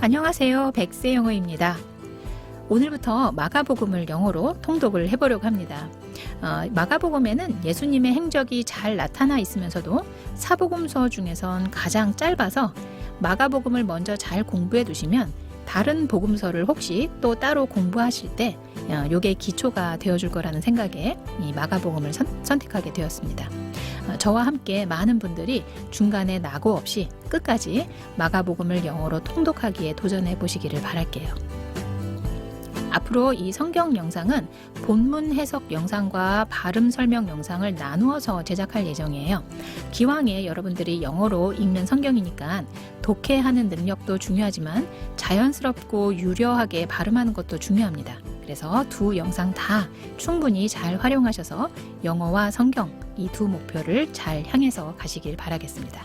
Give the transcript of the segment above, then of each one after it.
안녕하세요. 백세 영어입니다. 오늘부터 마가복음을 영어로 통독을 해보려고 합니다. 마가복음에는 예수님의 행적이 잘 나타나 있으면서도 사복음서 중에선 가장 짧아서 마가복음을 먼저 잘 공부해 두시면 다른 복음서를 혹시 또 따로 공부하실 때 요게 기초가 되어줄 거라는 생각에 이 마가복음을 선택하게 되었습니다. 저와 함께 많은 분들이 중간에 낙오 없이 끝까지 마가복음을 영어로 통독하기에 도전해 보시기를 바랄게요. 앞으로 이 성경 영상은 본문 해석 영상과 발음 설명 영상을 나누어서 제작할 예정이에요. 기왕에 여러분들이 영어로 읽는 성경이니까 독해하는 능력도 중요하지만 자연스럽고 유려하게 발음하는 것도 중요합니다. 그래서 두 영상 다 충분히 잘 활용하셔서 영어와 성경 이 두 목표를 잘 향해서 가시길 바라겠습니다.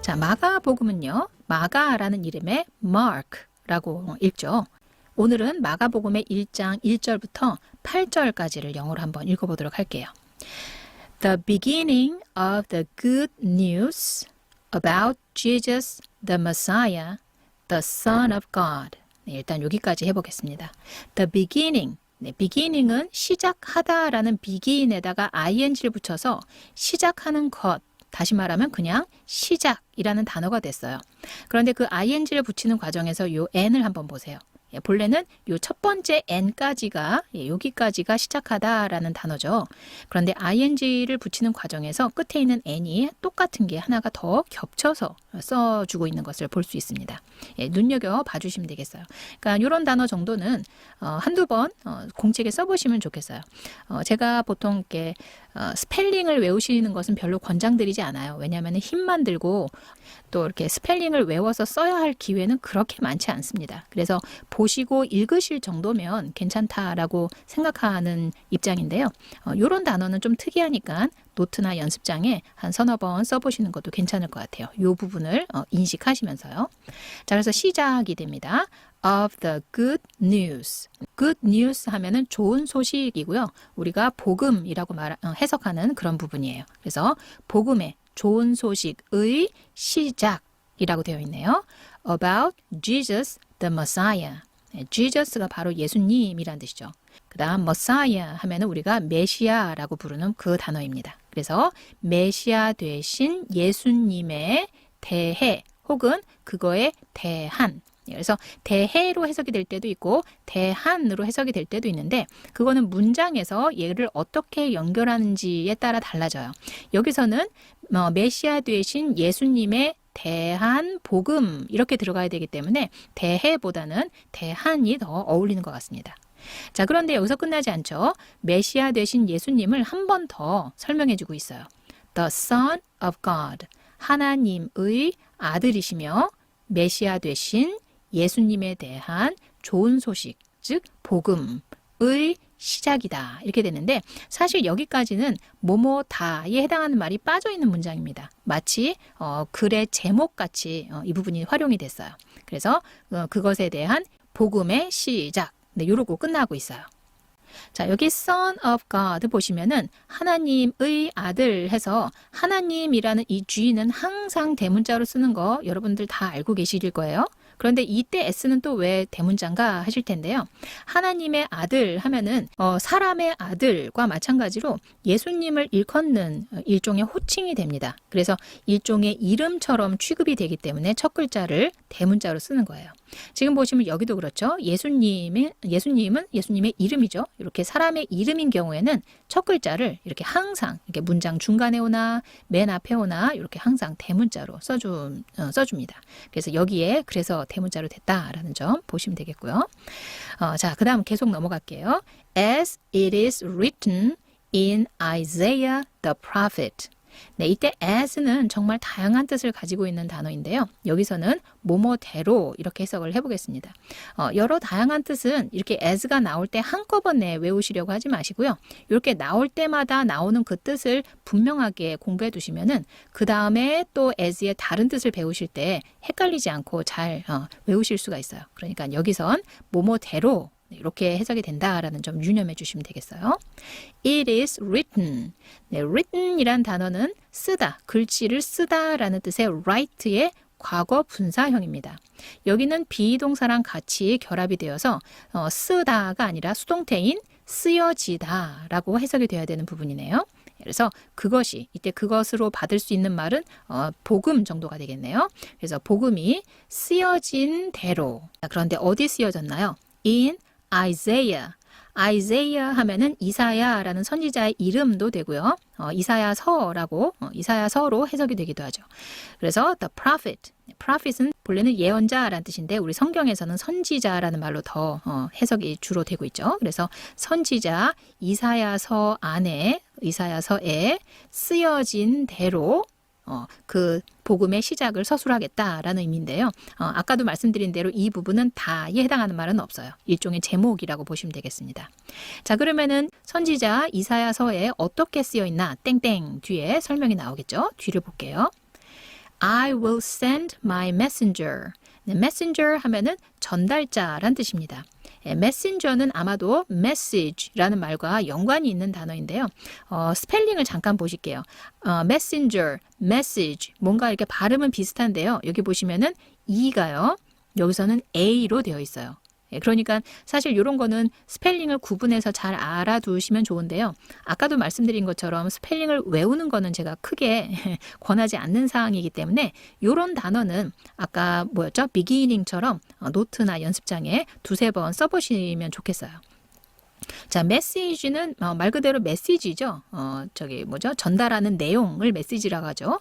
자, 마가복음은요, 마가라는 이름의 Mark라고 읽죠. 오늘은 마가복음의 1장 1절부터 8절까지를 영어로 한번 읽어보도록 할게요. The beginning of the good news about Jesus the Messiah, the Son of God. 네, 일단 여기까지 해보겠습니다. The beginning. 네, beginning은 시작하다라는 begin에다가 ing를 붙여서 시작하는 것. 다시 말하면 그냥 시작이라는 단어가 됐어요. 그런데 그 ing를 붙이는 과정에서 요 n을 한번 보세요. 본래는 요 첫 번째 n까지가 여기까지가 시작하다라는 단어죠. 그런데 ing를 붙이는 과정에서 끝에 있는 n이 똑같은 게 하나가 더 겹쳐서 써주고 있는 것을 볼 수 있습니다. 눈여겨 봐주시면 되겠어요. 그러니까 이런 단어 정도는 한두 번 공책에 써보시면 좋겠어요. 제가 보통 이렇게 스펠링을 외우시는 것은 별로 권장드리지 않아요. 왜냐하면 힘만 들고 또 이렇게 스펠링을 외워서 써야 할 기회는 그렇게 많지 않습니다. 그래서 보시고 읽으실 정도면 괜찮다라고 생각하는 입장인데요. 이런 단어는 좀 특이하니까 노트나 연습장에 한 서너 번 써보시는 것도 괜찮을 것 같아요. 이 부분을 인식하시면서요. 자, 그래서 시작이 됩니다. Of the good news. Good news 하면은 좋은 소식이고요. 우리가 복음이라고 해석하는 그런 부분이에요. 그래서 복음의 좋은 소식의 시작이라고 되어 있네요. About Jesus the Messiah. Jesus가 바로 예수님이란 뜻이죠. 그 다음 Messiah 하면은 우리가 메시아라고 부르는 그 단어입니다. 그래서 메시아 되신 예수님에 대해 혹은 그거에 대한 그래서 대해로 해석이 될 때도 있고 대한으로 해석이 될 때도 있는데 그거는 문장에서 얘를 어떻게 연결하는지에 따라 달라져요. 여기서는 메시아 되신 예수님의 대한 복음 이렇게 들어가야 되기 때문에 대해보다는 대한이 더 어울리는 것 같습니다. 자, 그런데 여기서 끝나지 않죠. 메시아 되신 예수님을 한 번 더 설명해 주고 있어요. The Son of God. 하나님의 아들이시며 메시아 되신 예수님에 대한 좋은 소식, 즉 복음의 시작이다. 이렇게 되는데 사실 여기까지는 뭐뭐다에 해당하는 말이 빠져있는 문장입니다. 마치 글의 제목같이 이 부분이 활용이 됐어요. 그래서 그것에 대한 복음의 시작, 네, 요러고 끝나고 있어요. 자, 여기 Son of God 보시면은 하나님의 아들 해서 하나님이라는 이 G는 항상 대문자로 쓰는 거 여러분들 다 알고 계실 거예요. 그런데 이때 S는 또 왜 대문자인가 하실 텐데요. 하나님의 아들 하면은 사람의 아들과 마찬가지로 예수님을 일컫는 일종의 호칭이 됩니다. 그래서 일종의 이름처럼 취급이 되기 때문에 첫 글자를 대문자로 쓰는 거예요. 지금 보시면 여기도 그렇죠. 예수님은 예수님의 이름이죠. 이렇게 사람의 이름인 경우에는 첫 글자를 이렇게 항상 이렇게 문장 중간에 오나 맨 앞에 오나 이렇게 항상 대문자로 써줍니다. 그래서 여기에 그래서 대문자로 됐다라는 점 보시면 되겠고요. 자, 그 다음 계속 넘어갈게요. As it is written in Isaiah the prophet. 네, 이때 as는 정말 다양한 뜻을 가지고 있는 단어인데요. 여기서는 뭐뭐대로 이렇게 해석을 해보겠습니다. 여러 다양한 뜻은 이렇게 as가 나올 때 한꺼번에 외우시려고 하지 마시고요. 이렇게 나올 때마다 나오는 그 뜻을 분명하게 공부해 두시면은 그 다음에 또 as의 다른 뜻을 배우실 때 헷갈리지 않고 잘 외우실 수가 있어요. 그러니까 여기선 뭐뭐대로 이렇게 해석이 된다라는 점 유념해 주시면 되겠어요. It is written. 네, written이란 단어는 쓰다, 글씨를 쓰다라는 뜻의 write의 과거 분사형입니다. 여기는 비동사랑 같이 결합이 되어서 쓰다가 아니라 수동태인 쓰여지다라고 해석이 되어야 되는 부분이네요. 그래서 그것이 이때 그것으로 받을 수 있는 말은 복음 정도가 되겠네요. 그래서 복음이 쓰여진 대로. 그런데 어디 쓰여졌나요? In Isaiah. Isaiah 하면은 이사야라는 선지자의 이름도 되고요. 이사야서라고 이사야서로 해석이 되기도 하죠. 그래서 the prophet. prophet은 본래는 예언자라는 뜻인데 우리 성경에서는 선지자라는 말로 더 해석이 주로 되고 있죠. 그래서 선지자 이사야서 안에 이사야서에 쓰여진 대로 그 복음의 시작을 서술하겠다라는 의미인데요. 아까도 말씀드린 대로 이 부분은 다에 해당하는 말은 없어요. 일종의 제목이라고 보시면 되겠습니다. 자, 그러면은 선지자 이사야서에 어떻게 쓰여 있나 땡땡 뒤에 설명이 나오겠죠. 뒤를 볼게요. I will send my messenger. 네, messenger 하면은 전달자란 뜻입니다. messenger는 아마도 message라는 말과 연관이 있는 단어인데요. 스펠링을 잠깐 보실게요. messenger, message 뭔가 이렇게 발음은 비슷한데요. 여기 보시면은 E가요. 여기서는 A로 되어 있어요. 그러니까 사실 이런 거는 스펠링을 구분해서 잘 알아두시면 좋은데요. 아까도 말씀드린 것처럼 스펠링을 외우는 거는 제가 크게 권하지 않는 사항이기 때문에 이런 단어는 아까 뭐였죠? beginning처럼 노트나 연습장에 두세 번 써보시면 좋겠어요. 자, 메시지는 말 그대로 메시지죠. 전달하는 내용을 메시지라고 하죠.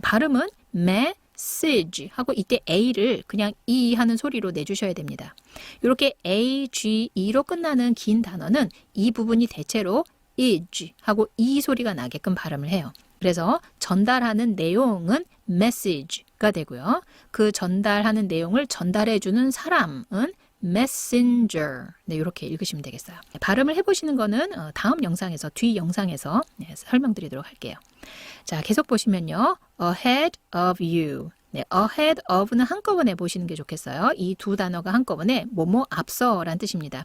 발음은 message 하고 이때 A를 그냥 E 하는 소리로 내주셔야 됩니다. 이렇게 A, G, E로 끝나는 긴 단어는 이 부분이 대체로 is 하고 E 소리가 나게끔 발음을 해요. 그래서 전달하는 내용은 message가 되고요. 그 전달하는 내용을 전달해주는 사람은 messenger. 네, 이렇게 읽으시면 되겠어요. 발음을 해보시는 거는 다음 영상에서, 뒤 영상에서 설명드리도록 할게요. 자, 계속 보시면요. ahead of you. 네, ahead of는 한꺼번에 보시는 게 좋겠어요. 이 두 단어가 한꺼번에 뭐뭐 앞서란 뜻입니다.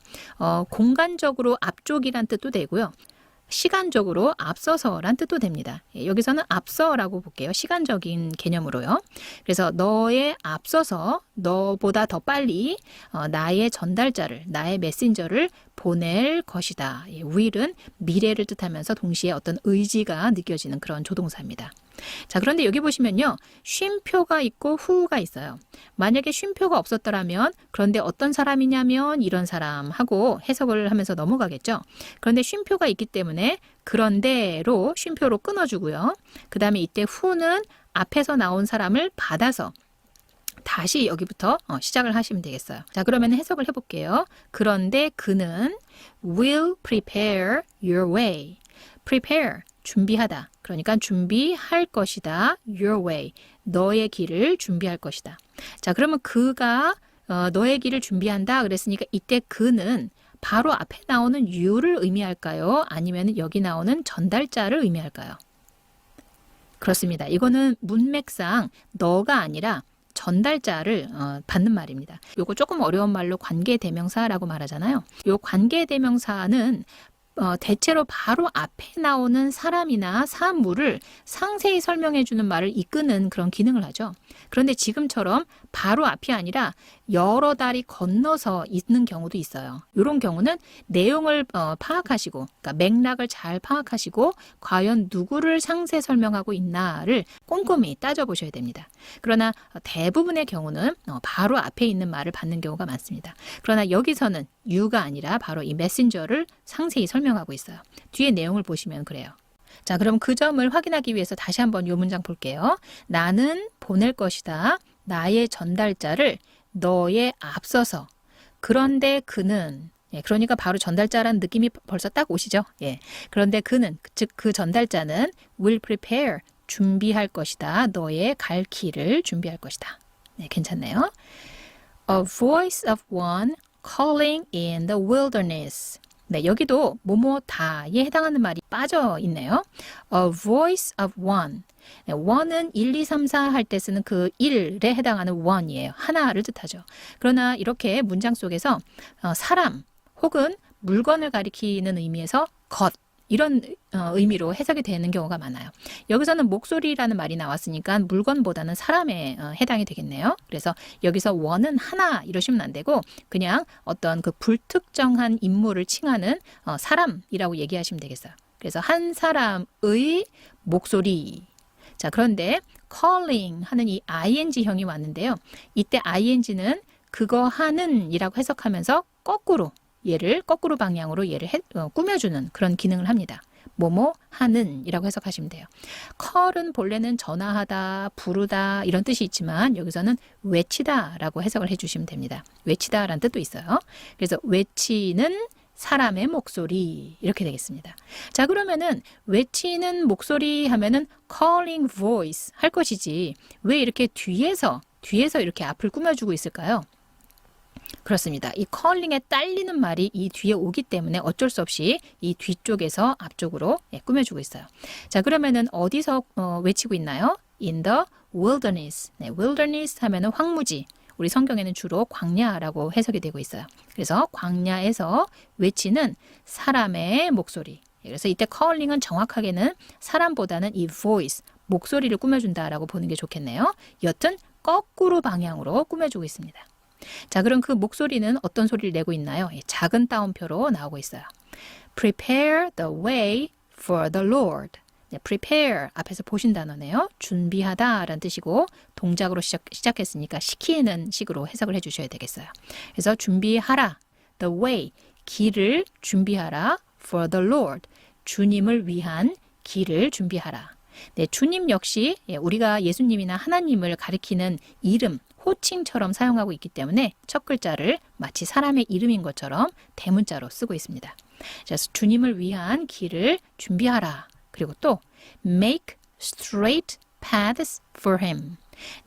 공간적으로 앞쪽이란 뜻도 되고요. 시간적으로 앞서서란 뜻도 됩니다. 여기서는 앞서라고 볼게요. 시간적인 개념으로요. 그래서 너의 앞서서 너보다 더 빨리 나의 전달자를, 나의 메신저를 보낼 것이다. will은 미래를 뜻하면서 동시에 어떤 의지가 느껴지는 그런 조동사입니다. 자, 그런데 여기 보시면요. 쉼표가 있고 who가 있어요. 만약에 쉼표가 없었더라면 그런데 어떤 사람이냐면 이런 사람하고 해석을 하면서 넘어가겠죠. 그런데 쉼표가 있기 때문에 그런데로 쉼표로 끊어주고요. 그 다음에 이때 who는 앞에서 나온 사람을 받아서 다시 여기부터 시작을 하시면 되겠어요. 자, 그러면 해석을 해볼게요. 그런데 그는 will prepare your way. prepare, 준비하다. 그러니까 준비할 것이다. your way, 너의 길을 준비할 것이다. 자, 그러면 그가 너의 길을 준비한다 그랬으니까 이때 그는 바로 앞에 나오는 you를 의미할까요? 아니면 여기 나오는 전달자를 의미할까요? 그렇습니다. 이거는 문맥상 너가 아니라 전달자를 받는 말입니다. 요거 조금 어려운 말로 관계대명사라고 말하잖아요. 요 관계대명사는 대체로 바로 앞에 나오는 사람이나 사물을 상세히 설명해 주는 말을 이끄는 그런 기능을 하죠. 그런데 지금처럼 바로 앞이 아니라 여러 다리 건너서 있는 경우도 있어요. 이런 경우는 내용을 파악하시고, 그러니까 맥락을 잘 파악하시고 과연 누구를 상세 설명하고 있나를 꼼꼼히 따져보셔야 됩니다. 그러나 대부분의 경우는 바로 앞에 있는 말을 받는 경우가 많습니다. 그러나 여기서는 you가 아니라 바로 이 메신저를 상세히 설명하고 있어요. 뒤에 내용을 보시면 그래요. 자, 그럼 그 점을 확인하기 위해서 다시 한번 이 문장 볼게요. 나는 보낼 것이다. 나의 전달자를 너의 앞서서. 그런데 그는, 그러니까 바로 전달자라는 느낌이 벌써 딱 오시죠? 예. 그런데 그는, 즉 그 전달자는 will prepare, 준비할 것이다. 너의 갈 길을 준비할 것이다. 네, 괜찮네요. A voice of one calling in the wilderness. 네, 여기도 뭐뭐다에 해당하는 말이 빠져 있네요. A voice of one. 네, one은 1, 2, 3, 4 할 때 쓰는 그 1에 해당하는 one이에요. 하나를 뜻하죠. 그러나 이렇게 문장 속에서 사람 혹은 물건을 가리키는 의미에서 것, 이런 의미로 해석이 되는 경우가 많아요. 여기서는 목소리라는 말이 나왔으니까 물건보다는 사람에 해당이 되겠네요. 그래서 여기서 원은 하나 이러시면 안 되고 그냥 어떤 그 불특정한 인물을 칭하는 사람이라고 얘기하시면 되겠어요. 그래서 한 사람의 목소리. 자, 그런데 calling 하는 이 ing형이 왔는데요. 이때 ing는 그거 하는 이라고 해석하면서 얘를 거꾸로 방향으로 꾸며주는 그런 기능을 합니다. 뭐뭐 하는 이라고 해석하시면 돼요. call은 본래는 전화하다, 부르다 이런 뜻이 있지만 여기서는 외치다 라고 해석을 해주시면 됩니다. 외치다 라는 뜻도 있어요. 그래서 외치는 사람의 목소리 이렇게 되겠습니다. 자, 그러면은 외치는 목소리 하면은 calling voice 할 것이지 왜 이렇게 뒤에서 이렇게 앞을 꾸며주고 있을까요? 그렇습니다. 이 calling에 딸리는 말이 이 뒤에 오기 때문에 어쩔 수 없이 이 뒤쪽에서 앞쪽으로 꾸며주고 있어요. 자, 그러면은 어디서 외치고 있나요? In the wilderness. 네, wilderness 하면은 황무지. 우리 성경에는 주로 광야라고 해석이 되고 있어요. 그래서 광야에서 외치는 사람의 목소리. 그래서 이때 calling은 정확하게는 사람보다는 이 voice, 목소리를 꾸며준다라고 보는 게 좋겠네요. 여튼 거꾸로 방향으로 꾸며주고 있습니다. 자, 그럼 그 목소리는 어떤 소리를 내고 있나요? 작은 따옴표로 나오고 있어요. Prepare the way for the Lord. 네, prepare 앞에서 보신 단어네요. 준비하다 라는 뜻이고 동작으로 시작했으니까 시키는 식으로 해석을 해주셔야 되겠어요. 그래서 준비하라. The way, 길을 준비하라. For the Lord, 주님을 위한 길을 준비하라. 네, 주님 역시 우리가 예수님이나 하나님을 가리키는 이름, 호칭처럼 사용하고 있기 때문에 첫 글자를 마치 사람의 이름인 것처럼 대문자로 쓰고 있습니다. 그래서 주님을 위한 길을 준비하라. 그리고 또 make straight paths for him.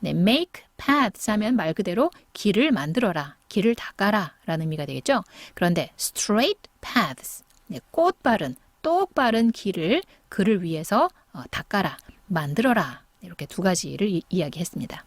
네, make paths 하면 말 그대로 길을 만들어라, 길을 닦아라 라는 의미가 되겠죠. 그런데 straight paths, 네, 똑바른 길을 그를 위해서 닦아라, 만들어라. 이렇게 두 가지를 이야기했습니다.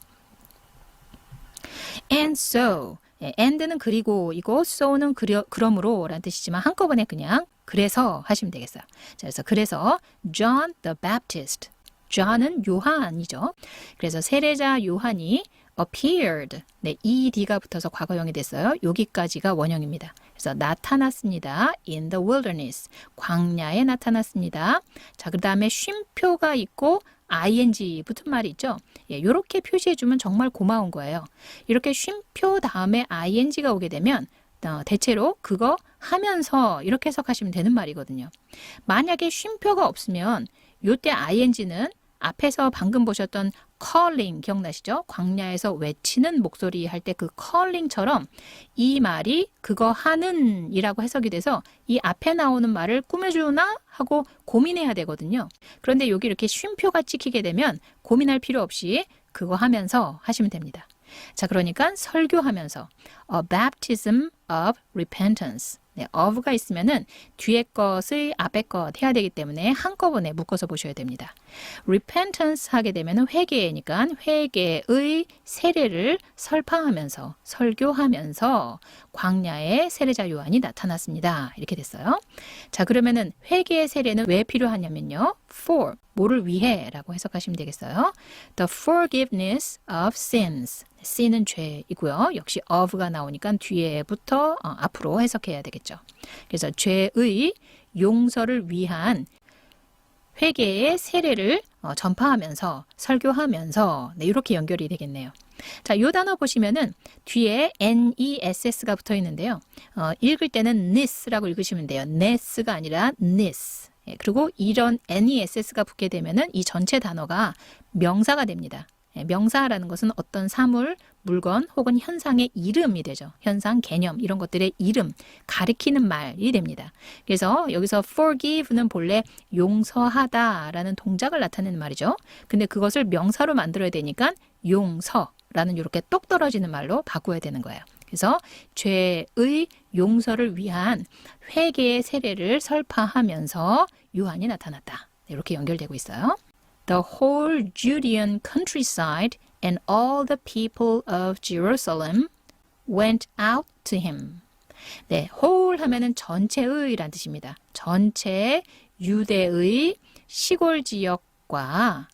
And so, and는 그리고이고 so는 그러므로 라는 뜻이지만 한꺼번에 그냥 그래서 하시면 되겠어요. 자, 그래서 John the Baptist, John은 요한이죠. 그래서 세례자 요한이 appeared, 네, ed가 붙어서 과거형이 됐어요. 여기까지가 원형입니다. 그래서 나타났습니다. In the wilderness, 광야에 나타났습니다. 자, 그 다음에 쉼표가 있고 ing 붙은 말이 있죠. 이렇게 표시해주면 정말 고마운 거예요. 이렇게 쉼표 다음에 ing가 오게 되면 대체로 그거 하면서 이렇게 해석하시면 되는 말이거든요. 만약에 쉼표가 없으면 이때 ing는 앞에서 방금 보셨던 calling 기억나시죠? 광야에서 외치는 목소리 할 때 그 calling처럼 이 말이 그거 하는 이라고 해석이 돼서 이 앞에 나오는 말을 꾸며주나 하고 고민해야 되거든요. 그런데 여기 이렇게 쉼표가 찍히게 되면 고민할 필요 없이 그거 하면서 하시면 됩니다. 자, 그러니까 설교하면서 a baptism of repentance. 네, of가 있으면은 뒤에 것의 앞에 것 해야 되기 때문에 한꺼번에 묶어서 보셔야 됩니다. repentance 하게 되면은 회개니까 회개의 세례를 설파하면서 설교하면서 광야에 세례자 요한이 나타났습니다. 이렇게 됐어요. 자, 그러면은 회개의 세례는 왜 필요하냐면요. for, 뭐를 위해라고 해석하시면 되겠어요. The forgiveness of sins. sin은 죄이고요. 역시 of가 나오니까 뒤에부터 앞으로 해석해야 되겠죠. 그래서 죄의 용서를 위한 회개의 세례를 전파하면서 설교하면서 네, 이렇게 연결이 되겠네요. 자, 이 단어 보시면은 뒤에 ness가 붙어 있는데요. 읽을 때는 ness라고 읽으시면 돼요. ness가 아니라 ness. 그리고 이런 ness가 붙게 되면은 이 전체 단어가 명사가 됩니다. 명사라는 것은 어떤 사물, 물건 혹은 현상의 이름이 되죠. 현상, 개념 이런 것들의 이름, 가리키는 말이 됩니다. 그래서 여기서 forgive는 본래 용서하다라는 동작을 나타내는 말이죠. 근데 그것을 명사로 만들어야 되니까 용서라는 이렇게 똑 떨어지는 말로 바꿔야 되는 거예요. 그래서 죄의 용서를 위한 회개의 세례를 설파하면서 요한이 나타났다. 이렇게 연결되고 있어요. The whole Judean countryside and all the people of Jerusalem went out to him. 네, whole 하면은 전체의란 뜻입니다. 전체 유대의 시골 지역과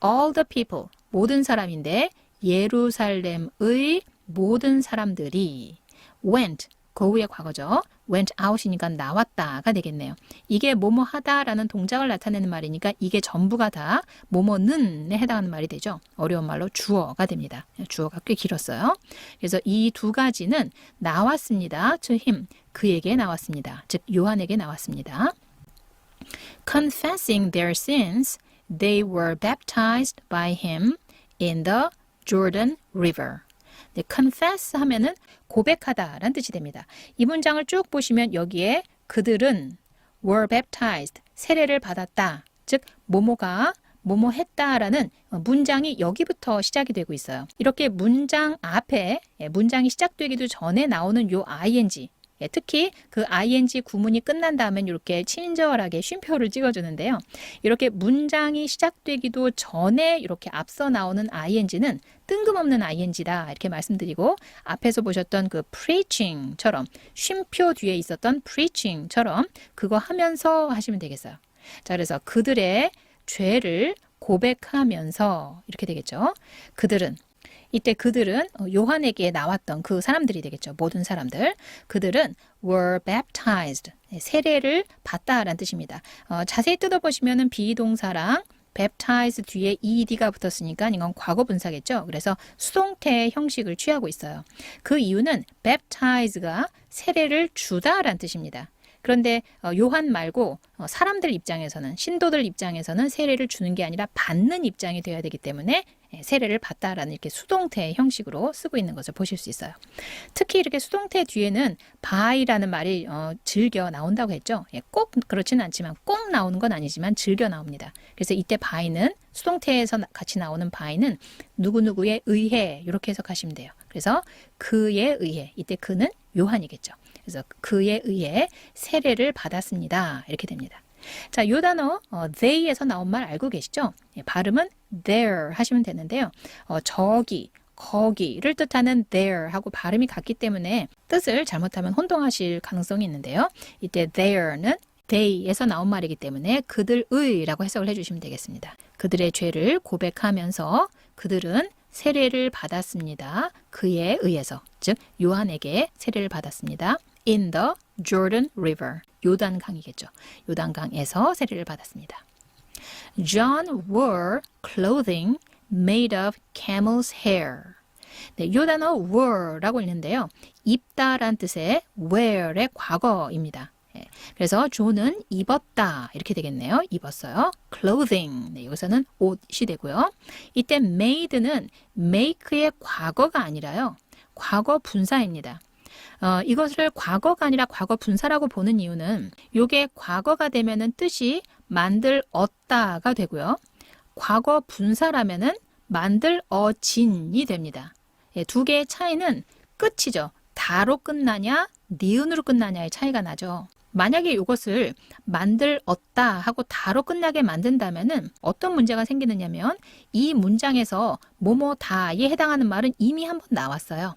all the people, 모든 사람인데 예루살렘의 모든 사람들이 went, 고우의 과거죠. went out이니까 나왔다가 되겠네요. 이게 뭐뭐 하다라는 동작을 나타내는 말이니까 이게 전부가 다 뭐뭐는에 해당하는 말이 되죠. 어려운 말로 주어가 됩니다. 주어가 꽤 길었어요. 그래서 이 두 가지는 나왔습니다. to him, 그에게 나왔습니다. 즉 요한에게 나왔습니다. Confessing their sins, they were baptized by him in the Jordan River. 네, confess 하면은 고백하다라는 뜻이 됩니다. 이 문장을 쭉 보시면 여기에 그들은 were baptized, 세례를 받았다. 즉 뭐뭐가 뭐뭐 했다라는 문장이 여기부터 시작이 되고 있어요. 이렇게 문장 앞에 문장이 시작되기도 전에 나오는 요 ing, 특히 그 ing 구문이 끝난 다음엔 이렇게 친절하게 쉼표를 찍어주는데요. 이렇게 문장이 시작되기도 전에 이렇게 앞서 나오는 ing는 뜬금없는 ing다 이렇게 말씀드리고 앞에서 보셨던 그 preaching처럼 쉼표 뒤에 있었던 preaching처럼 그거 하면서 하시면 되겠어요. 자, 그래서 그들의 죄를 고백하면서 이렇게 되겠죠. 그들은 이때 그들은 요한에게 나왔던 그 사람들이 되겠죠. 모든 사람들. 그들은 were baptized. 세례를 받다라는 뜻입니다. 자세히 뜯어보시면 비동사랑 baptize 뒤에 ed가 붙었으니까 이건 과거 분사겠죠. 그래서 수동태 형식을 취하고 있어요. 그 이유는 baptize가 세례를 주다라는 뜻입니다. 그런데 요한 말고 사람들 입장에서는 신도들 입장에서는 세례를 주는 게 아니라 받는 입장이 되어야 되기 때문에 세례를 받다라는 이렇게 수동태 형식으로 쓰고 있는 것을 보실 수 있어요. 특히 이렇게 수동태 뒤에는 by라는 말이 즐겨 나온다고 했죠. 꼭 그렇지는 않지만 꼭 나오는 건 아니지만 즐겨 나옵니다. 그래서 이때 by는 수동태에서 같이 나오는 by는 누구누구에 의해 이렇게 해석하시면 돼요. 그래서 그에 의해, 이때 그는 요한이겠죠. 그래서 그에 의해 세례를 받았습니다. 이렇게 됩니다. 자, 요 단어 they에서 나온 말 알고 계시죠? 발음은 there 하시면 되는데요. 저기, 거기를 뜻하는 there 하고 발음이 같기 때문에 뜻을 잘못하면 혼동하실 가능성이 있는데요. 이때 there는 they에서 나온 말이기 때문에 그들의라고 해석을 해주시면 되겠습니다. 그들의 죄를 고백하면서 그들은 세례를 받았습니다. 그에 의해서, 즉 요한에게 세례를 받았습니다. In the Jordan River. 요단강이겠죠. 요단강에서 세례를 받았습니다. John wore clothing made of camel's hair. 네, 요 단어 were라고 있는데요. 입다란 뜻의 wear의 과거입니다. 그래서 존은 입었다 이렇게 되겠네요. 입었어요. clothing. 네, 여기서는 옷이 되고요. 이때 made는 make의 과거가 아니라요. 과거 분사입니다. 이것을 과거가 아니라 과거 분사라고 보는 이유는 이게 과거가 되면은 뜻이 만들었다가 되고요. 과거 분사라면은 만들어진이 됩니다. 두 개의 차이는 끝이죠. 다로 끝나냐, 니은으로 끝나냐의 차이가 나죠. 만약에 이것을 만들었다 하고 다로 끝나게 만든다면은 어떤 문제가 생기느냐면 이 문장에서 뭐뭐다에 해당하는 말은 이미 한번 나왔어요.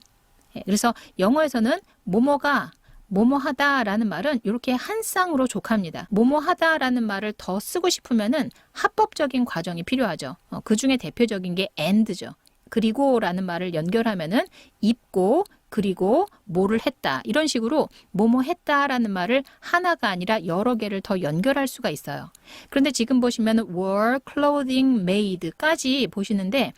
그래서 영어에서는 뭐뭐가 뭐뭐하다라는 말은 이렇게 한 쌍으로 족합니다. 뭐뭐하다라는 말을 더 쓰고 싶으면은 합법적인 과정이 필요하죠. 그 중에 대표적인 게 and죠. 그리고라는 말을 연결하면은 입고 그리고 뭐를 했다 이런 식으로 뭐뭐 했다라는 말을 하나가 아니라 여러 개를 더 연결할 수가 있어요. 그런데 지금 보시면 were clothing made까지 보시는데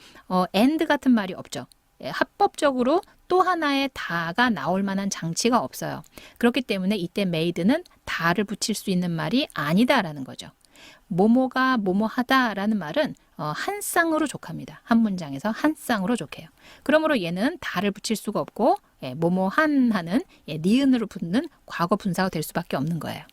and 같은 말이 없죠. 합법적으로 또 하나의 다가 나올 만한 장치가 없어요. 그렇기 때문에 이때 made는 다를 붙일 수 있는 말이 아니다라는 거죠. 뭐뭐가 뭐뭐하다라는 말은 한 쌍으로 족합니다. 한 문장에서 한 쌍으로 족해요. 그러므로 얘는 다를 붙일 수가 없고 뭐뭐한 하는 니은으로 붙는 과거 분사가 될 수밖에 없는 거예요.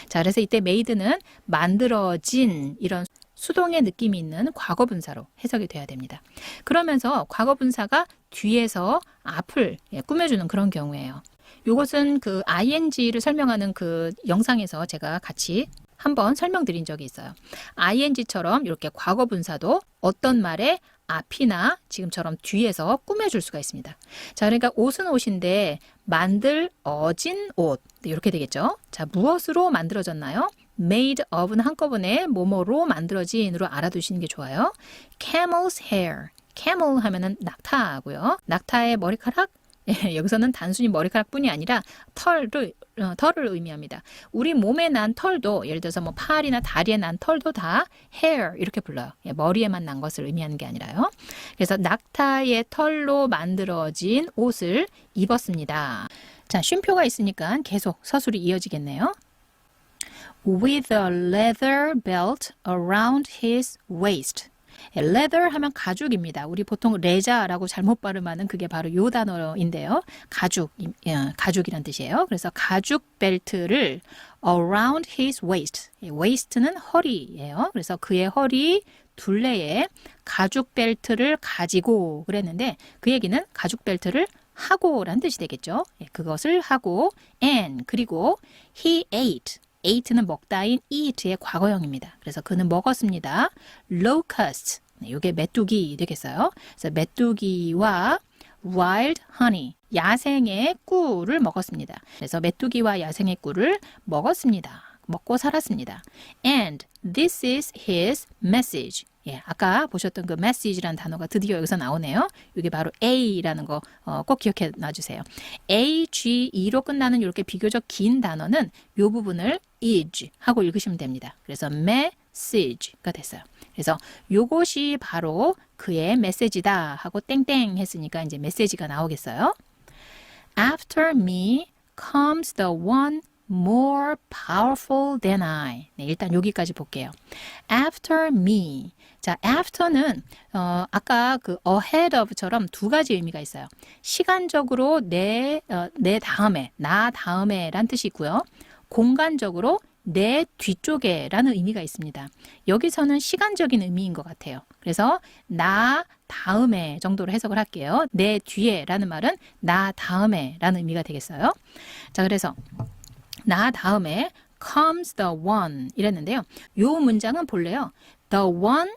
자, 그래서 이때 made는 만들어진 이런 수동의 느낌이 있는 과거 분사로 해석이 돼야 됩니다. 그러면서 과거 분사가 뒤에서 앞을 꾸며주는 그런 경우예요. 이것은 그 ing를 설명하는 그 영상에서 제가 같이 한번 설명드린 적이 있어요. ing처럼 이렇게 과거 분사도 어떤 말의 앞이나 지금처럼 뒤에서 꾸며줄 수가 있습니다. 자, 그러니까 옷은 옷인데 만들어진 옷 이렇게 되겠죠. 자, 무엇으로 만들어졌나요? made of는 한꺼번에 뭐뭐로 만들어진으로 알아두시는 게 좋아요. camel's hair. camel 하면은 낙타고요. 낙타의 머리카락. 예, 여기서는 단순히 머리카락뿐이 아니라 털을 의미합니다. 우리 몸에 난 털도 예를 들어서 뭐 팔이나 다리에 난 털도 다 hair 이렇게 불러요. 예, 머리에만 난 것을 의미하는 게 아니라요. 그래서 낙타의 털로 만들어진 옷을 입었습니다. 자, 쉼표가 있으니까 계속 서술이 이어지겠네요. With a leather belt around his waist. leather 하면 가죽입니다. 우리 보통 레자라고 잘못 발음하는 그게 바로 요 단어인데요. 가죽이란 뜻이에요. 그래서 가죽 벨트를 around his waist. waist는 허리예요. 그래서 그의 허리 둘레에 가죽 벨트를 가지고 그랬는데 그 얘기는 가죽 벨트를 하고란 뜻이 되겠죠. 그것을 하고 and 그리고 he ate. ate는 먹다인 eat의 과거형입니다. 그래서 그는 먹었습니다. locust, 이게 메뚜기 되겠어요. 그래서 메뚜기와 wild honey, 야생의 꿀을 먹었습니다. 그래서 메뚜기와 야생의 꿀을 먹었습니다. 먹고 살았습니다. And this is his message. 예, 아까 보셨던 그 message라는 단어가 드디어 여기서 나오네요. 이게 바로 A라는 거 꼭 기억해 놔주세요. AGE로 끝나는 이렇게 비교적 긴 단어는 이 부분을 is 하고 읽으시면 됩니다. 그래서 message가 됐어요. 그래서 요것이 바로 그의 메시지다 하고 땡땡 했으니까 이제 메시지가 나오겠어요. After me comes the one more powerful than I. 네, 일단 여기까지 볼게요. After me. 자, after는 아까 그 ahead of처럼 두 가지 의미가 있어요. 시간적으로 내 다음에, 나 다음에란 뜻이 있고요. 공간적으로 내 뒤쪽에라는 의미가 있습니다. 여기서는 시간적인 의미인 것 같아요. 그래서 나 다음에 정도로 해석을 할게요. 내 뒤에라는 말은 나 다음에라는 의미가 되겠어요. 자, 그래서 나 다음에 comes the one 이랬는데요. 요 문장은 볼래요. The one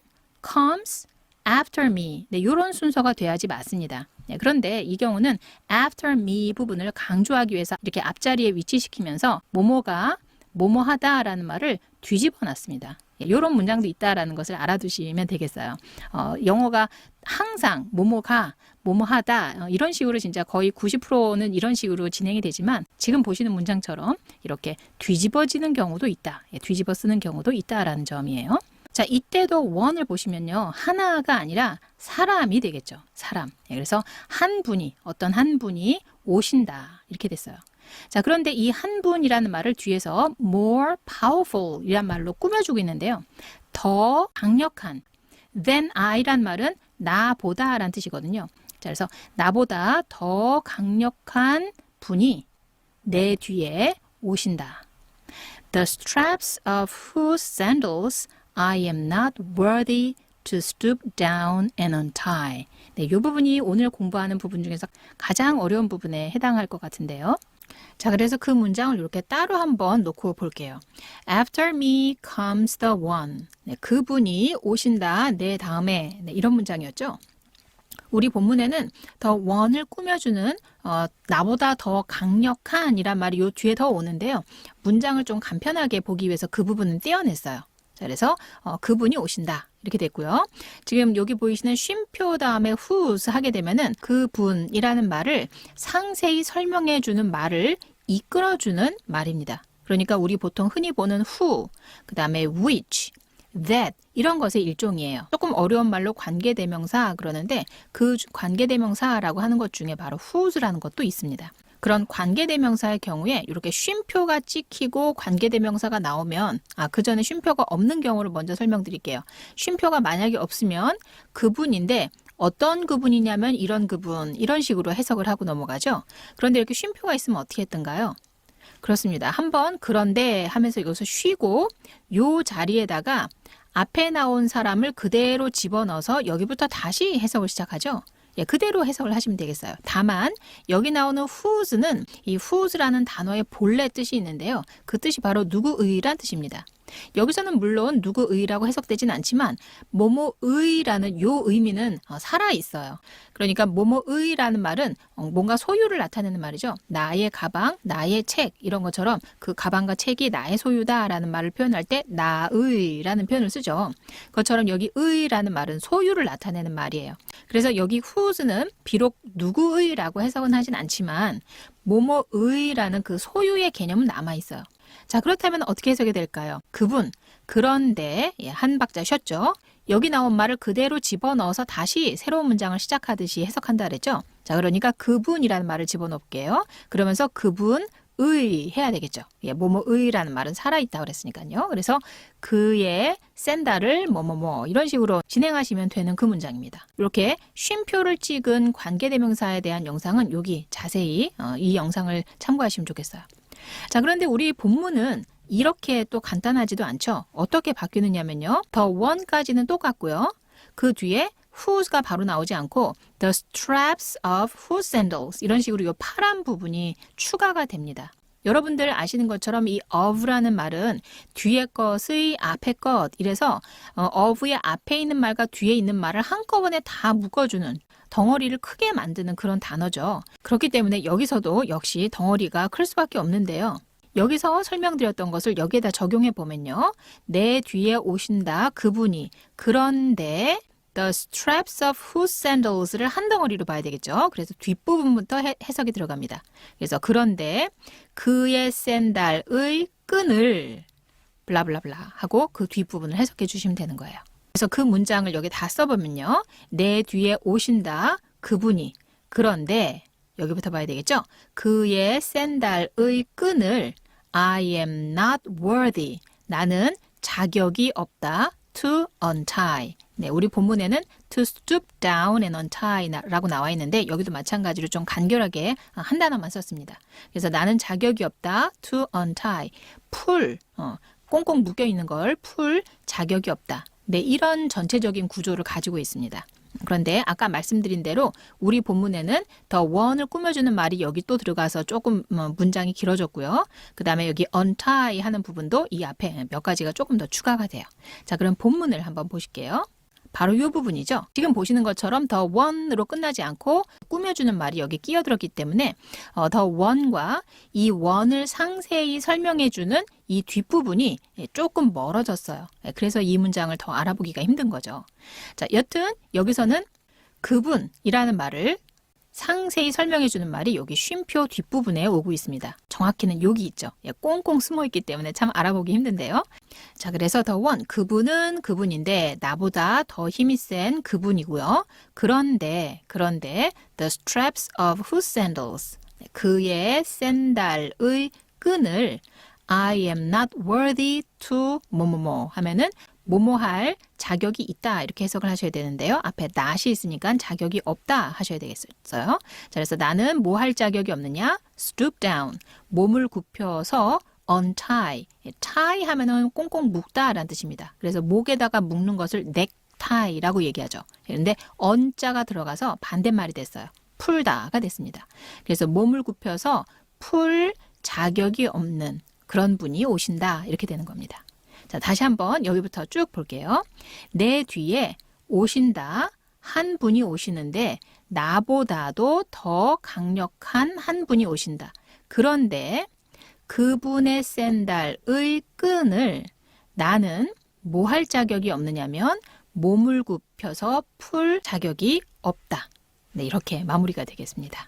comes after me. 네, 이런 순서가 돼야지 맞습니다. 네, 그런데 이 경우는 after me 부분을 강조하기 위해서 이렇게 앞자리에 위치시키면서 뭐뭐가 뭐뭐하다라는 말을 뒤집어 놨습니다. 이런 문장도 있다라는 것을 알아두시면 되겠어요. 영어가 항상 뭐뭐가 뭐뭐하다 이런 식으로 진짜 거의 90%는 이런 식으로 진행이 되지만 지금 보시는 문장처럼 이렇게 뒤집어지는 경우도 있다. 뒤집어 쓰는 경우도 있다라는 점이에요. 자, 이때도 one을 보시면요. 하나가 아니라 사람이 되겠죠. 사람. 그래서 한 분이 어떤 한 분이 오신다 이렇게 됐어요. 자, 그런데 이 한 분이라는 말을 뒤에서 more powerful 이란 말로 꾸며주고 있는데요. 더 강력한 than I란 말은 나보다 라는 뜻이거든요. 자, 그래서 나보다 더 강력한 분이 내 뒤에 오신다. The straps of whose sandals I am not worthy to stoop down and untie. 네, 이 부분이 오늘 공부하는 부분 중에서 가장 어려운 부분에 해당할 것 같은데요. 자, 그래서 그 문장을 이렇게 따로 한번 놓고 볼게요. After me comes the one. 네, 그분이 오신다. 내 다음에. 네, 이런 문장이었죠. 우리 본문에는 the one을 꾸며주는 나보다 더 강력한 이란 말이 요 뒤에 더 오는데요. 문장을 좀 간편하게 보기 위해서 그 부분은 떼어냈어요. 자, 그래서 그분이 오신다. 이렇게 됐고요. 지금 여기 보이시는 쉼표 다음에 whose 하게 되면은 그분이라는 말을 상세히 설명해 주는 말을 이끌어 주는 말입니다. 그러니까 우리 보통 흔히 보는 who, 그 다음에 which, that 이런 것의 일종이에요. 조금 어려운 말로 관계대명사 그러는데 그 관계대명사라고 하는 것 중에 바로 whose라는 것도 있습니다. 그런 관계대명사의 경우에 이렇게 쉼표가 찍히고 관계대명사가 나오면 그 전에 쉼표가 없는 경우를 먼저 설명드릴게요. 쉼표가 만약에 없으면 그분인데 어떤 그분이냐면 이런 그분 이런 식으로 해석을 하고 넘어가죠. 그런데 이렇게 쉼표가 있으면 어떻게 했던가요? 그렇습니다. 한번 그런데 하면서 이것을 쉬고 요 자리에다가 앞에 나온 사람을 그대로 집어넣어서 여기부터 다시 해석을 시작하죠. 예, 그대로 해석을 하시면 되겠어요. 다만 여기 나오는 whose는 이 whose라는 단어의 본래 뜻이 있는데요. 그 뜻이 바로 누구의란 뜻입니다. 여기서는 물론 누구의라고 해석되진 않지만 뭐뭐의라는 요 의미는 살아 있어요. 그러니까 뭐뭐의라는 말은 뭔가 소유를 나타내는 말이죠. 나의 가방, 나의 책 이런 것처럼 그 가방과 책이 나의 소유다라는 말을 표현할 때 나의라는 표현을 쓰죠. 그것처럼 여기 의라는 말은 소유를 나타내는 말이에요. 그래서 여기 whose는 비록 누구의라고 해석은 하진 않지만 뭐뭐의라는 그 소유의 개념은 남아 있어요. 자, 그렇다면 어떻게 해석이 될까요? 그분, 그런데 한 박자 쉬었죠. 여기 나온 말을 그대로 집어넣어서 다시 새로운 문장을 시작하듯이 해석한다 그랬죠. 자, 그러니까 그분이라는 말을 집어넣을게요. 그러면서 그분의 해야 되겠죠. 뭐뭐의라는 말은 살아있다 그랬으니까요. 그래서 그의 샌달을 뭐뭐뭐 이런 식으로 진행하시면 되는 그 문장입니다. 이렇게 쉼표를 찍은 관계대명사에 대한 영상은 여기 자세히 이 영상을 참고하시면 좋겠어요. 자, 그런데 우리 본문은 이렇게 또 간단하지도 않죠. 어떻게 바뀌느냐면요. the one까지는 똑같고요. 그 뒤에 whose가 바로 나오지 않고 the straps of whose sandals 이런 식으로 이 파란 부분이 추가가 됩니다. 여러분들 아시는 것처럼 이 of라는 말은 뒤에 것의 앞에 것 이래서 of의 앞에 있는 말과 뒤에 있는 말을 한꺼번에 다 묶어주는 덩어리를 크게 만드는 그런 단어죠. 그렇기 때문에 여기서도 역시 덩어리가 클 수밖에 없는데요. 여기서 설명드렸던 것을 여기에다 적용해 보면요. 내 뒤에 오신다 그분이 그런데 the straps of whose sandals를 한 덩어리로 봐야 되겠죠. 그래서 뒷부분부터 해석이 들어갑니다. 그래서 그런데 그의 샌달의 끈을 블라블라블라 하고 그 뒷부분을 해석해 주시면 되는 거예요. 그래서 그 문장을 여기 다 써보면요. 내 뒤에 오신다 그분이 그런데 여기부터 봐야 되겠죠. 그의 샌달의 끈을 I am not worthy. 나는 자격이 없다. To untie. 네, 우리 본문에는 to stoop down and untie 라고 나와 있는데 여기도 마찬가지로 좀 간결하게 한 단어만 썼습니다. 그래서 나는 자격이 없다. To untie. 풀, 꽁꽁 묶여 있는 걸 풀 자격이 없다. 네, 이런 전체적인 구조를 가지고 있습니다. 그런데 아까 말씀드린 대로 우리 본문에는 the one을 꾸며주는 말이 여기 또 들어가서 조금 문장이 길어졌고요. 그 다음에 여기 untie 하는 부분도 이 앞에 몇 가지가 조금 더 추가가 돼요. 자, 그럼 본문을 한번 보실게요. 바로 이 부분이죠. 지금 보시는 것처럼 the one으로 끝나지 않고 꾸며주는 말이 여기 끼어들었기 때문에 the one과 이 one을 상세히 설명해주는 이 뒷부분이 조금 멀어졌어요. 그래서 이 문장을 더 알아보기가 힘든 거죠. 자, 여튼 여기서는 그분이라는 말을 상세히 설명해주는 말이 여기 쉼표 뒷부분에 오고 있습니다. 정확히는 여기 있죠. 꽁꽁 숨어있기 때문에 참 알아보기 힘든데요. 자, 그래서 the one, 그분은 그분인데 나보다 더 힘이 센 그분이고요. 그런데 the straps of whose sandals, 그의 샌달의 끈을 I am not worthy to 뭐뭐뭐 하면은 뭐뭐할 자격이 있다 이렇게 해석을 하셔야 되는데요. 앞에 not이 있으니까 자격이 없다 하셔야 되겠어요. 자, 그래서 나는 뭐 할 자격이 없느냐? stoop down, 몸을 굽혀서 untie, tie 하면은 꽁꽁 묶다라는 뜻입니다. 그래서 목에다가 묶는 것을 necktie라고 얘기하죠. 그런데 un자가 들어가서 반대말이 됐어요. 풀다가 됐습니다. 그래서 몸을 굽혀서 풀 자격이 없는 그런 분이 오신다 이렇게 되는 겁니다. 자, 다시 한번 여기부터 쭉 볼게요. 내 뒤에 오신다 한 분이 오시는데 나보다도 더 강력한 한 분이 오신다. 그런데 그분의 샌달의 끈을 나는 뭐 할 자격이 없느냐면 몸을 굽혀서 풀 자격이 없다. 네, 이렇게 마무리가 되겠습니다.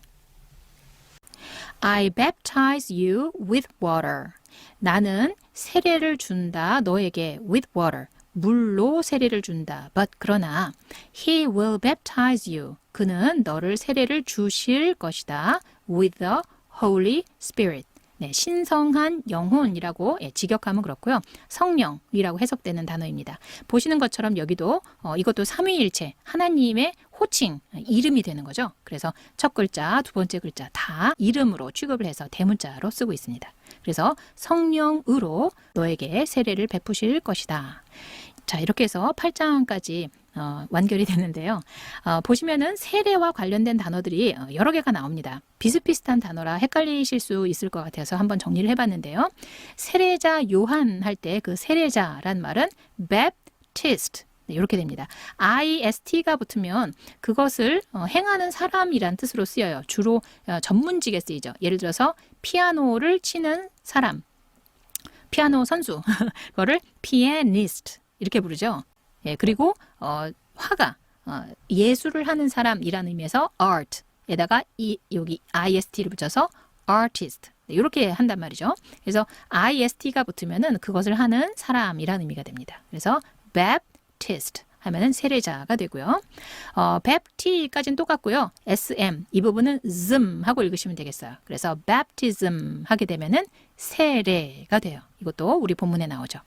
I baptize you with water. 나는 세례를 준다 너에게 with water. 물로 세례를 준다. But 그러나 he will baptize you. 그는 너를 세례를 주실 것이다. With the Holy Spirit. 네, 신성한 영혼이라고 직역하면 그렇고요. 성령이라고 해석되는 단어입니다. 보시는 것처럼 여기도 이것도 삼위일체 하나님의 호칭, 이름이 되는 거죠. 그래서 첫 글자, 두 번째 글자 다 이름으로 취급을 해서 대문자로 쓰고 있습니다. 그래서 성령으로 너에게 세례를 베푸실 것이다. 자, 이렇게 해서 8장까지 완결이 되는데요. 보시면은 세례와 관련된 단어들이 여러 개가 나옵니다. 비슷비슷한 단어라 헷갈리실 수 있을 것 같아서 한번 정리를 해봤는데요. 세례자 요한 할 때 그 세례자란 말은 Baptist 이렇게 됩니다. IST가 붙으면 그것을 행하는 사람이란 뜻으로 쓰여요. 주로 전문직에 쓰이죠. 예를 들어서 피아노를 치는 사람, 피아노 선수, 그거를 pianist 이렇게 부르죠. 예, 그리고 화가 예술을 하는 사람이라는 의미에서 art에다가 여기 ist를 붙여서 artist 이렇게 한단 말이죠. 그래서 ist가 붙으면은 그것을 하는 사람이라는 의미가 됩니다. 그래서 Baptist 하면은 세례자가 되고요. Bapt까지는 똑같고요. SM 이 부분은 ism 하고 읽으시면 되겠어요. 그래서 baptism 하게 되면은 세례가 돼요. 이것도 우리 본문에 나오죠.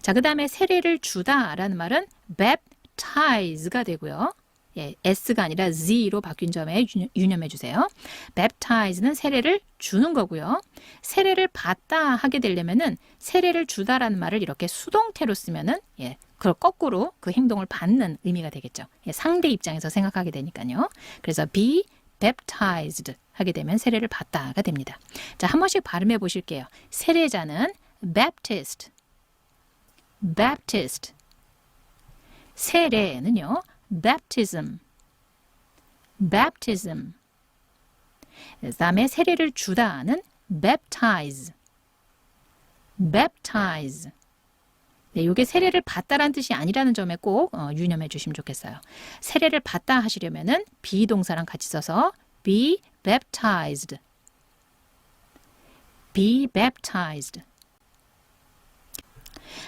자, 그 다음에 세례를 주다라는 말은 baptize가 되고요. 예, S가 아니라 Z로 바뀐 점에 유념해 주세요. baptize는 세례를 주는 거고요. 세례를 받다 하게 되려면은 세례를 주다라는 말을 이렇게 수동태로 쓰면은 예, 그걸 거꾸로 그 행동을 받는 의미가 되겠죠. 예, 상대 입장에서 생각하게 되니까요. 그래서 be baptized 하게 되면 세례를 받다가 됩니다. 자, 한 번씩 발음해 보실게요. 세례자는 Baptist, Baptist. 세례는요, baptism, baptism. 그 다음에 세례를 주다는 baptize, baptize. 네, 이게 세례를 받다라는 뜻이 아니라는 점에 꼭 유념해 주시면 좋겠어요. 세례를 받다 하시려면은 비동사랑 같이 써서 be baptized, be baptized.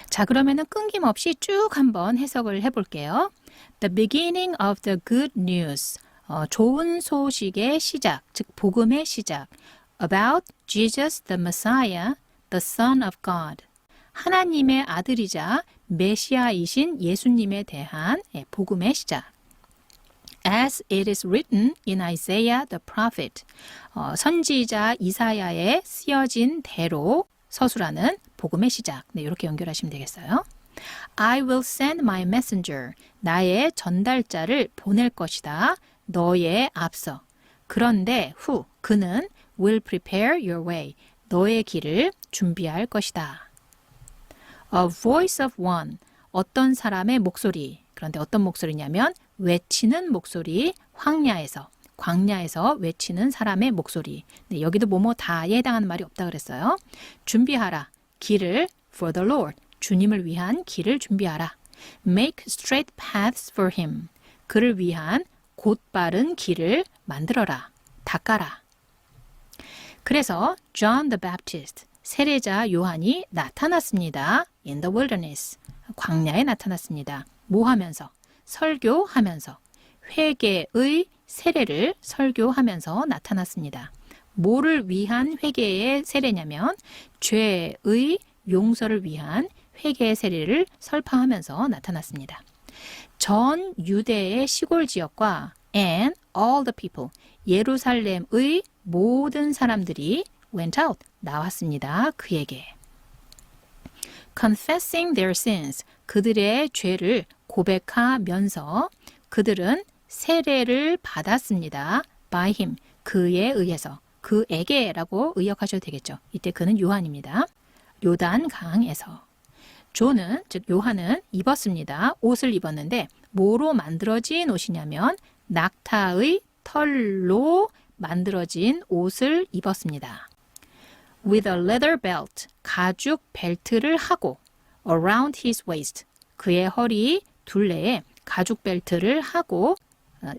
자, 그러면은 끊김없이 쭉 한번 해석을 해볼게요. The beginning of the good news. 좋은 소식의 시작, 즉 복음의 시작. About Jesus the Messiah, the Son of God. 하나님의 아들이자 메시아이신 예수님에 대한 복음의 시작. As it is written in Isaiah the prophet. 선지자 이사야에 쓰여진 대로 서술하는 복음의 시작. 네, 이렇게 연결하시면 되겠어요. I will send my messenger. 나의 전달자를 보낼 것이다. 너의 앞서. 그런데 후, 그는 will prepare your way. 너의 길을 준비할 것이다. A voice of one. 어떤 사람의 목소리. 그런데 어떤 목소리냐면 외치는 목소리, 광야에서 외치는 사람의 목소리. 네, 여기도 뭐뭐 다에 해당하는 말이 없다 그랬어요. 준비하라. 길을 for the Lord. 주님을 위한 길을 준비하라. Make straight paths for him. 그를 위한 곧바른 길을 만들어라. 닦아라. 그래서 John the Baptist, 세례자 요한이 나타났습니다. In the wilderness. 광야에 나타났습니다. 뭐 하면서? 설교하면서. 회개의 세례를 설교하면서 나타났습니다. 뭐를 위한 회개의 세례냐면 죄의 용서를 위한 회개의 세례를 설파하면서 나타났습니다. 전 유대의 시골 지역과 and all the people, 예루살렘의 모든 사람들이 went out, 나왔습니다. 그에게. confessing their sins, 그들의 죄를 고백하면서 그들은 세례를 받았습니다. by him, 그에 의해서. 그에게라고 의역하셔도 되겠죠. 이때 그는 요한입니다. 요단 강에서. 존은, 즉 요한은 입었습니다. 옷을 입었는데 뭐로 만들어진 옷이냐면 낙타의 털로 만들어진 옷을 입었습니다. With a leather belt, 가죽 벨트를 하고 around his waist, 그의 허리 둘레에 가죽 벨트를 하고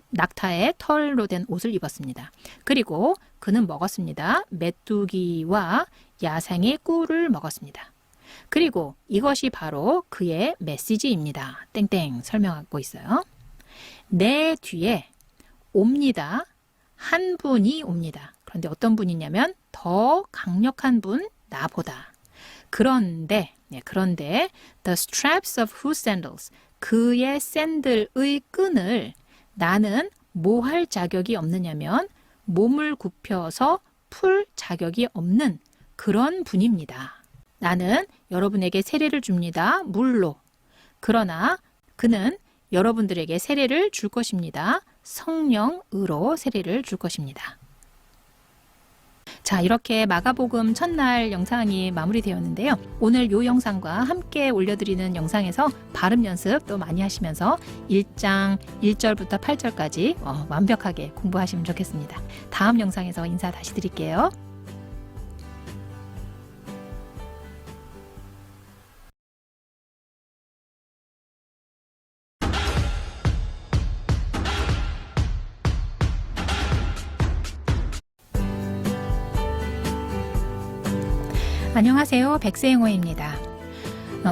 낙타의 털로 된 옷을 입었습니다. 그리고 그는 먹었습니다. 메뚜기와 야생의 꿀을 먹었습니다. 그리고 이것이 바로 그의 메시지입니다. 땡땡 설명하고 있어요. 내 뒤에 옵니다. 한 분이 옵니다. 그런데 어떤 분이냐면 더 강력한 분, 나보다. 그런데 the straps of whose sandals, 그의 샌들의 끈을 나는 뭐 할 자격이 없느냐면 몸을 굽혀서 풀 자격이 없는 그런 분입니다. 나는 여러분에게 세례를 줍니다. 물로. 그러나 그는 여러분들에게 세례를 줄 것입니다. 성령으로 세례를 줄 것입니다. 자, 이렇게 마가복음 첫날 영상이 마무리되었는데요. 오늘 이 영상과 함께 올려드리는 영상에서 발음 연습 또 많이 하시면서 1장 1절부터 8절까지 완벽하게 공부하시면 좋겠습니다. 다음 영상에서 인사 다시 드릴게요. 안녕하세요. 백세영어입니다.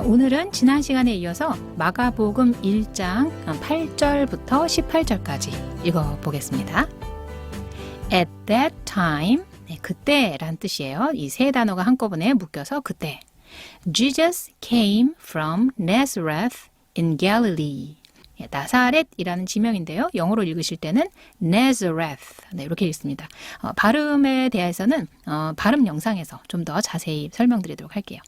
오늘은 지난 시간에 이어서 마가복음 1장 8절부터 18절까지 읽어보겠습니다. At that time, 그때란 뜻이에요. 이 세 단어가 한꺼번에 묶여서 그때. Jesus came from Nazareth in Galilee. 나사렛이라는 지명인데요. 영어로 읽으실 때는 Nazareth 이렇게 읽습니다. 발음에 대해서는 발음 영상에서 좀 더 자세히 설명드리도록 할게요.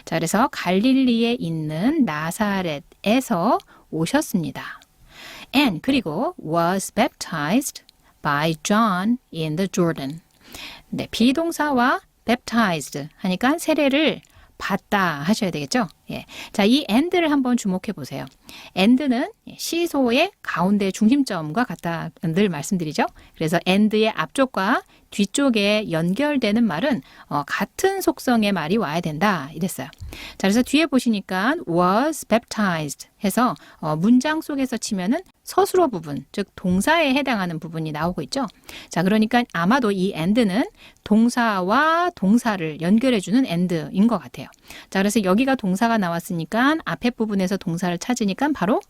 자, 그래서 갈릴리에 있는 나사렛에서 오셨습니다. And 그리고 was baptized by John in the Jordan. 네, 비동사와 baptized 하니까 세례를 받다 하셔야 되겠죠? 예. 자, 이 and를 한번 주목해 보세요. and는 시소의 가운데 중심점과 같다 늘 말씀드리죠. 그래서 and의 앞쪽과 뒤쪽에 연결되는 말은 같은 속성의 말이 와야 된다 이랬어요. 자, 그래서 뒤에 보시니까 was baptized 해서 문장 속에서 치면은 서술어 부분, 즉 동사에 해당하는 부분이 나오고 있죠. 자, 그러니까 아마도 이 and는 동사와 동사를 연결해주는 and인 것 같아요. 자, 그래서 여기가 동사가 나왔으니까 앞에 부분에서 동사를 찾으니까 바로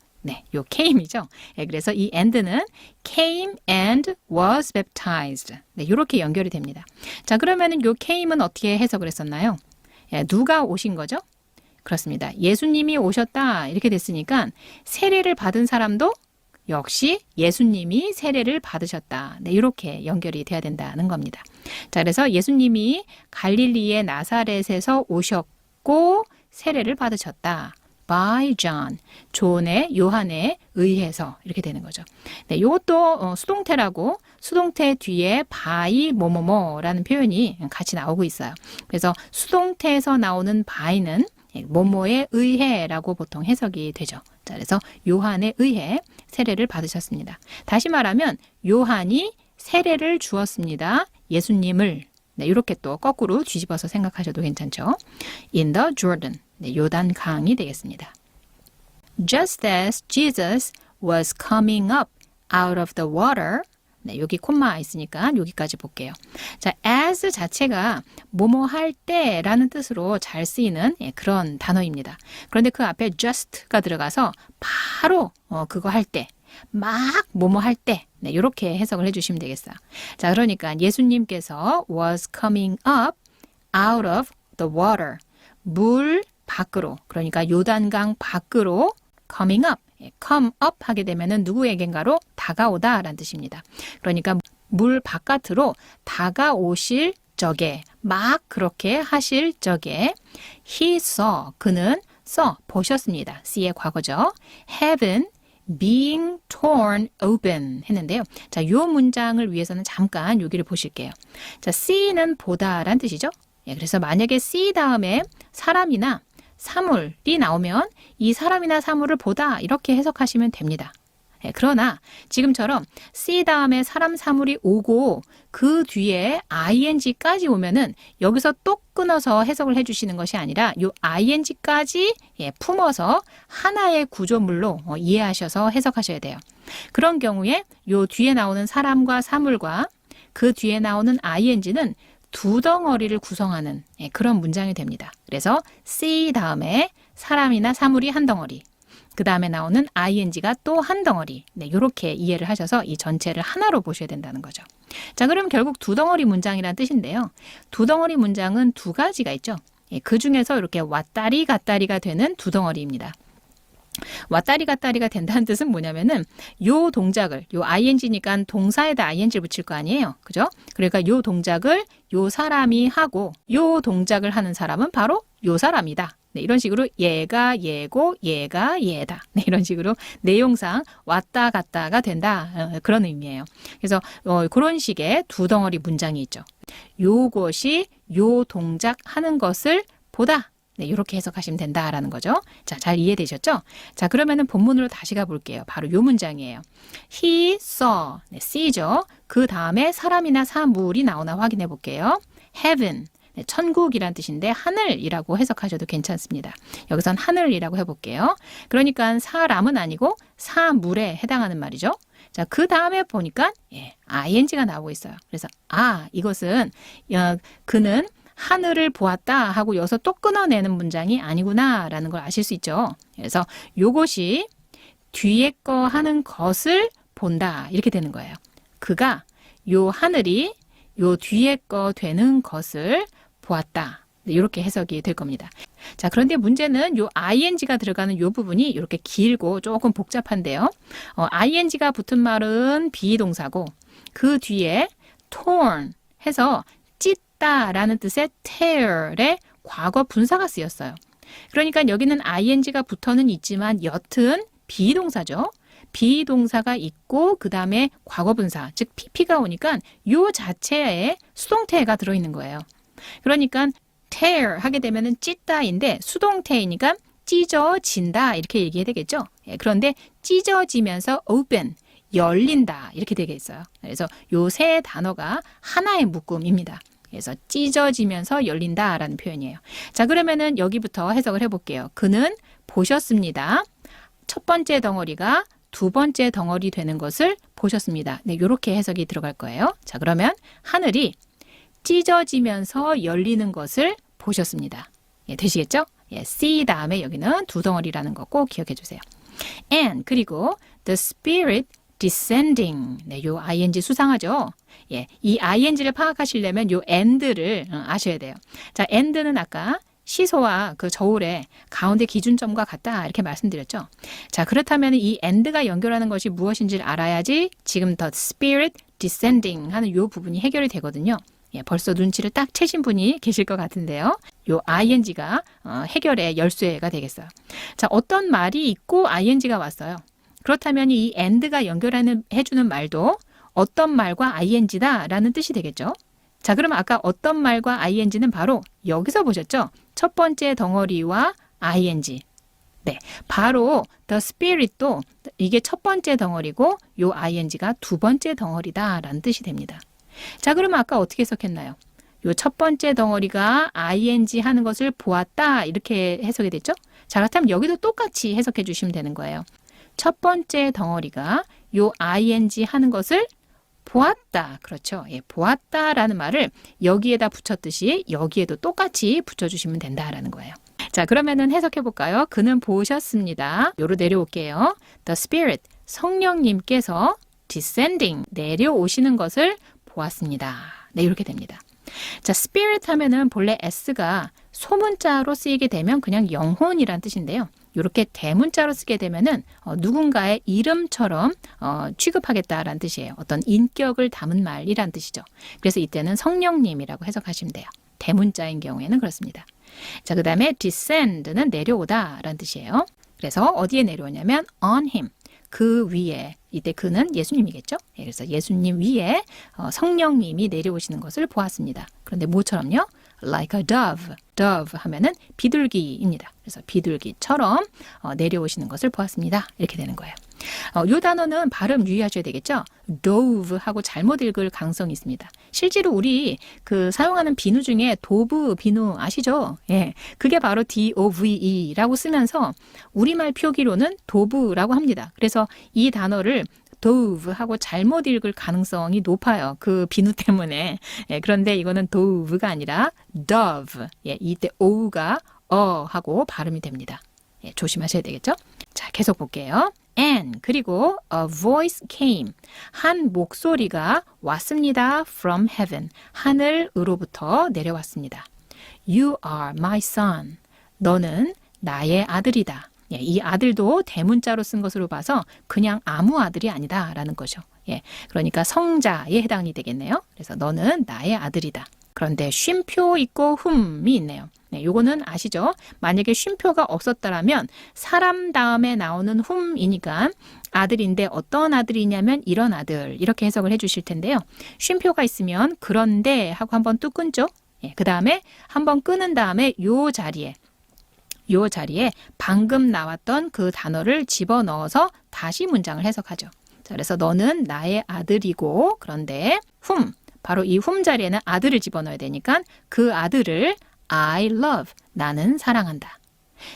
요 came이죠. 예, 그래서 이 and는 came and was baptized. 네, 이렇게 연결이 됩니다. 자, 그러면은 요 came은 어떻게 해석을 했었나요? 예, 누가 오신 거죠? 그렇습니다. 예수님이 오셨다 이렇게 됐으니까 세례를 받은 사람도 역시 예수님이 세례를 받으셨다. 네, 이렇게 연결이 돼야 된다는 겁니다. 자, 그래서 예수님이 갈릴리의 나사렛에서 오셨고 세례를 받으셨다. by John, 요한에 의해서 이렇게 되는 거죠. 네, 이것도 수동태라고 수동태 뒤에 by 뭐뭐뭐라는 표현이 같이 나오고 있어요. 그래서 수동태에서 나오는 by는 뭐뭐에 의해라고 보통 해석이 되죠. 자, 그래서 요한에 의해 세례를 받으셨습니다. 다시 말하면 요한이 세례를 주었습니다. 예수님을. 네, 이렇게 또 거꾸로 뒤집어서 생각하셔도 괜찮죠. In the Jordan. 네, 요단 강이 되겠습니다. Just as Jesus was coming up out of the water. 네, 여기 콤마 있으니까 여기까지 볼게요. 자, as 자체가 뭐뭐 할 때라는 뜻으로 잘 쓰이는 그런 단어입니다. 그런데 그 앞에 just가 들어가서 바로 그거 할 때, 막 뭐뭐 할 때, 네, 이렇게 해석을 해주시면 되겠어요. 자, 그러니까 예수님께서 was coming up out of the water. 물 밖으로, 그러니까 요단강 밖으로 coming up. come up 하게 되면은 누구에겐가로 다가오다 라는 뜻입니다. 그러니까 물 바깥으로 다가오실 적에, 막 그렇게 하실 적에 he saw, 그는 보셨습니다. see의 과거죠. heaven being torn open 했는데요. 자, 요 문장을 위해서는 잠깐 여기를 보실게요. 자, see는 보다란 뜻이죠. 예, 그래서 만약에 see 다음에 사람이나 사물이 나오면 이 사람이나 사물을 보다 이렇게 해석하시면 됩니다. 예, 그러나 지금처럼 see 다음에 사람 사물이 오고 그 뒤에 ing까지 오면은 여기서 또 끊어서 해석을 해주시는 것이 아니라 요 ing까지 품어서 하나의 구조물로 이해하셔서 해석하셔야 돼요. 그런 경우에 요 뒤에 나오는 사람과 사물과 그 뒤에 나오는 ing는 두 덩어리를 구성하는 그런 문장이 됩니다. 그래서 see 다음에 사람이나 사물이 한 덩어리, 그 다음에 나오는 ing가 또 한 덩어리. 네, 이렇게 이해를 하셔서 이 전체를 하나로 보셔야 된다는 거죠. 자, 그럼 결국 두 덩어리 문장이라는 뜻인데요. 두 덩어리 문장은 두 가지가 있죠. 그 중에서 이렇게 왔다리 갔다리가 되는 두 덩어리입니다. 왔다리 갔다리가 된다는 뜻은 뭐냐면은 요 동작을, 요 ing니까 동사에다 ing를 붙일 거 아니에요. 그죠? 그러니까 요 동작을 요 사람이 하고 요 동작을 하는 사람은 바로 요 사람이다. 네, 이런 식으로 얘가 얘고 얘가 얘다. 네, 이런 식으로 내용상 왔다 갔다가 된다. 그런 의미예요. 그래서 그런 식의 두 덩어리 문장이 있죠. 요것이 요 동작 하는 것을 보다. 네, 이렇게 해석하시면 된다라는 거죠. 자, 잘 이해되셨죠? 자, 그러면은 본문으로 다시 가볼게요. 바로 요 문장이에요. He saw, 네, see죠. 그 다음에 사람이나 사물이 나오나 확인해 볼게요. Heaven, 네, 천국이란 뜻인데 하늘이라고 해석하셔도 괜찮습니다. 여기선 하늘이라고 해볼게요. 그러니까 사람은 아니고 사물에 해당하는 말이죠. 자, 그 다음에 보니까 ing가 나오고 있어요. 그래서 이것은 그는 하늘을 보았다 하고 여기서 또 끊어내는 문장이 아니구나 라는 걸 아실 수 있죠. 그래서 요것이 뒤에 거 하는 것을 본다 이렇게 되는 거예요. 그가 요 하늘이 요 뒤에 거 되는 것을 보았다. 이렇게 해석이 될 겁니다. 자, 그런데 문제는 요 ing가 들어가는 요 부분이 이렇게 길고 조금 복잡한데요. ing가 붙은 말은 비동사고 그 뒤에 torn 해서 찢다라는 뜻의 tear의 과거 분사가 쓰였어요. 그러니까 여기는 ing가 붙어는 있지만 여튼 비동사죠. 비동사가 있고 그 다음에 과거 분사, 즉 pp가 오니까 요 자체에 수동태가 들어있는 거예요. 그러니까 tear 하게 되면은 찢다인데 수동태이니까 찢어진다 이렇게 얘기해야 되겠죠. 그런데 찢어지면서 open, 열린다 이렇게 되겠어요. 그래서 요 세 단어가 하나의 묶음입니다. 그래서 찢어지면서 열린다라는 표현이에요. 자, 그러면은 여기부터 해석을 해볼게요. 그는 보셨습니다. 첫 번째 덩어리가 두 번째 덩어리 되는 것을 보셨습니다. 네, 이렇게 해석이 들어갈 거예요. 자, 그러면 하늘이 찢어지면서 열리는 것을 보셨습니다. 되시겠죠? see 다음에 여기는 두 덩어리라는 거 꼭 기억해 주세요. and 그리고 the spirit descending. 네, 요 ing 수상하죠? 이 ing를 파악하시려면 요 and를 아셔야 돼요. 자, and는 아까 시소와 그 저울의 가운데 기준점과 같다 이렇게 말씀드렸죠. 자, 그렇다면 이 and가 연결하는 것이 무엇인지를 알아야지 지금 the spirit descending 하는 요 부분이 해결이 되거든요. 벌써 눈치를 딱 채신 분이 계실 것 같은데요. 요 ing가 해결의 열쇠가 되겠어요. 자, 어떤 말이 있고 ing가 왔어요. 그렇다면 이 and가 해주는 말도 어떤 말과 ing다 라는 뜻이 되겠죠. 자, 그러면 아까 어떤 말과 ing는 바로 여기서 보셨죠? 첫 번째 덩어리와 ing. 네, 바로 the spirit도 이게 첫 번째 덩어리고 요 ing가 두 번째 덩어리다 라는 뜻이 됩니다. 자, 그러면 아까 어떻게 해석했나요? 요 첫 번째 덩어리가 ing 하는 것을 보았다 이렇게 해석이 됐죠? 자, 그렇다면 여기도 똑같이 해석해 주시면 되는 거예요. 첫 번째 덩어리가 요 ing 하는 것을 보았다. 그렇죠? 보았다라는 말을 여기에다 붙였듯이 여기에도 똑같이 붙여주시면 된다라는 거예요. 자, 그러면은 해석해 볼까요? 그는 보셨습니다. 요로 내려올게요. The Spirit, 성령님께서 descending, 내려오시는 것을 보았습니다. 네, 이렇게 됩니다. 자, Spirit 하면은 본래 S가 소문자로 쓰이게 되면 그냥 영혼이란 뜻인데요. 이렇게 대문자로 쓰게 되면은 누군가의 이름처럼 취급하겠다라는 뜻이에요. 어떤 인격을 담은 말이란 뜻이죠. 그래서 이때는 성령님이라고 해석하시면 돼요. 대문자인 경우에는 그렇습니다. 자, 그 다음에 descend는 내려오다라는 뜻이에요. 그래서 어디에 내려오냐면 on him, 그 위에, 이때 그는 예수님이겠죠. 그래서 예수님 위에 성령님이 내려오시는 것을 보았습니다. 그런데 뭐처럼요? Like a dove. dove 하면은 비둘기입니다. 그래서 비둘기처럼 내려오시는 것을 보았습니다. 이렇게 되는 거예요. 이 단어는 발음 유의하셔야 되겠죠. dove 하고 잘못 읽을 가능성이 있습니다. 실제로 우리 그 사용하는 비누 중에 도브 비누 아시죠? 예, 그게 바로 DOVE라고 쓰면서 우리말 표기로는 도브라고 합니다. 그래서 이 단어를 dove 하고 잘못 읽을 가능성이 높아요. 그 비누 때문에. 그런데 이거는 dove가 아니라 dove. 이때 o가 하고 발음이 됩니다. 조심하셔야 되겠죠? 자, 계속 볼게요. And 그리고 a voice came. 한 목소리가 왔습니다. From heaven. 하늘으로부터 내려왔습니다. You are my son. 너는 나의 아들이다. 이 아들도 대문자로 쓴 것으로 봐서 그냥 아무 아들이 아니다라는 거죠. 그러니까 성자에 해당이 되겠네요. 그래서 너는 나의 아들이다. 그런데 쉼표 있고 whom이 있네요. 네, 요거는 아시죠? 만약에 쉼표가 없었더라면 사람 다음에 나오는 whom이니까 아들인데 어떤 아들이냐면 이런 아들 이렇게 해석을 해주실 텐데요. 쉼표가 있으면 그런데 하고 한번 뚝 끊죠. 예, 그 다음에 한번 끊은 다음에 요 자리에 방금 나왔던 그 단어를 집어넣어서 다시 문장을 해석하죠. 자, 그래서 너는 나의 아들이고 그런데 whom 바로 이 whom 자리에는 아들을 집어넣어야 되니까 그 아들을 I love 나는 사랑한다.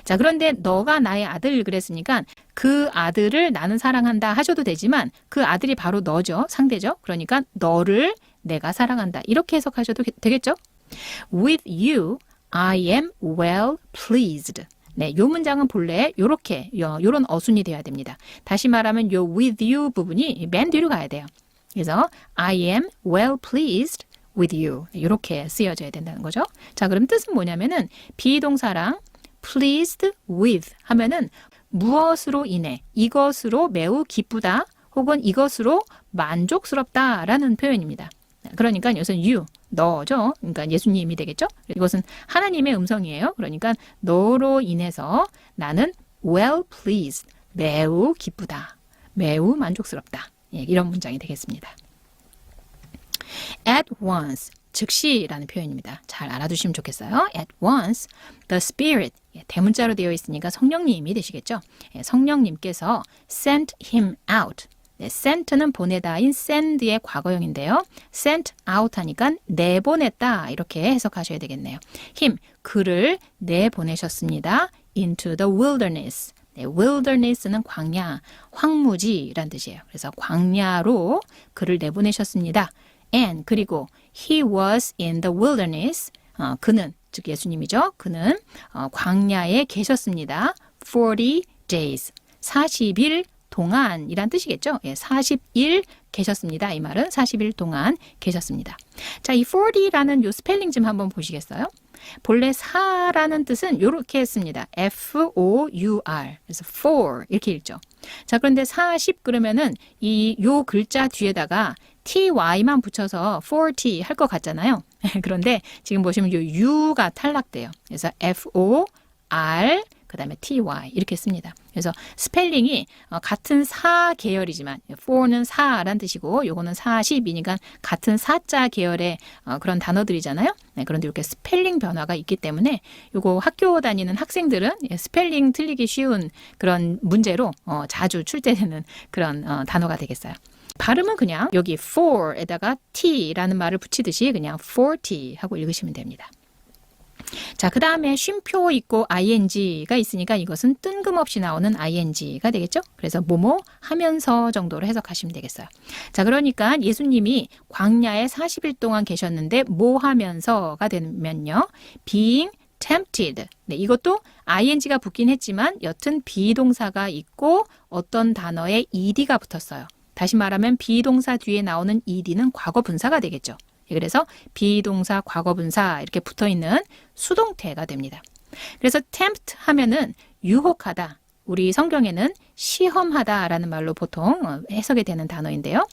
자, 그런데 너가 나의 아들 그랬으니까 그 아들을 나는 사랑한다 하셔도 되지만 그 아들이 바로 너죠. 상대죠. 그러니까 너를 내가 사랑한다. 이렇게 해석하셔도 되겠죠? With you, I am well pleased. 네, 요 문장은 본래 요런 어순이 돼야 됩니다. 다시 말하면 요 with you 부분이 맨 뒤로 가야 돼요. 그래서 I am well pleased with you. 이렇게 쓰여져야 된다는 거죠. 자, 그럼 뜻은 뭐냐면은 비동사랑 pleased with 하면은 무엇으로 인해 이것으로 매우 기쁘다 혹은 이것으로 만족스럽다라는 표현입니다. 그러니까 여기서 you, 너죠. 그러니까 예수님이 되겠죠. 이것은 하나님의 음성이에요. 그러니까 너로 인해서 나는 well pleased, 매우 기쁘다, 매우 만족스럽다. 예, 이런 문장이 되겠습니다. At once, 즉시라는 표현입니다. 잘 알아두시면 좋겠어요. At once, the Spirit, 대문자로 되어 있으니까 성령님이 되시겠죠. 성령님께서 sent him out. sent는 보내다인 send의 과거형인데요. sent out 하니까 내보냈다 이렇게 해석하셔야 되겠네요. him, 그를 내보내셨습니다. into the wilderness. wilderness는 광야, 황무지란 뜻이에요. 그래서 광야로 그를 내보내셨습니다. And 그리고 he was in the wilderness. 그는 즉 예수님이죠. 그는 광야에 계셨습니다. 40 days. 40일 동안이란 뜻이겠죠. 예, 40일 계셨습니다. 이 말은 40일 동안 계셨습니다. 자, 이 40라는 요 스펠링 좀 한번 보시겠어요? 본래 4라는 뜻은 이렇게 했습니다. F-O-U-R. 그래서 for 이렇게 읽죠. 자, 그런데 40 그러면은 요 글자 뒤에다가 ty만 붙여서 40 할 것 같잖아요. 그런데 지금 보시면 요 u가 탈락돼요. 그래서 F-O-R 그 다음에 ty 이렇게 씁니다. 그래서 스펠링이 같은 사 계열이지만 for는 사란 뜻이고 요거는 40이니까 같은 사자 계열의 그런 단어들이잖아요. 네, 그런데 이렇게 스펠링 변화가 있기 때문에 요거 학교 다니는 학생들은 스펠링 틀리기 쉬운 그런 문제로 자주 출제되는 그런 단어가 되겠어요. 발음은 그냥 여기 for에다가 t라는 말을 붙이듯이 그냥 40 하고 읽으시면 됩니다. 자, 그 다음에 쉼표 있고 ing가 있으니까 이것은 뜬금없이 나오는 ing가 되겠죠? 그래서 뭐뭐 하면서 정도로 해석하시면 되겠어요. 자, 그러니까 예수님이 광야에 40일 동안 계셨는데 뭐 하면서가 되면요. being tempted. 네, 이것도 ing가 붙긴 했지만 여튼 비동사가 있고 어떤 단어에 ed가 붙었어요. 다시 말하면 비동사 뒤에 나오는 ed는 과거 분사가 되겠죠. 그래서 비동사, 과거분사 이렇게 붙어있는 수동태가 됩니다. 그래서 tempt 하면은 유혹하다. 우리 성경에는 시험하다라는 말로 보통 해석이 되는 단어인데요.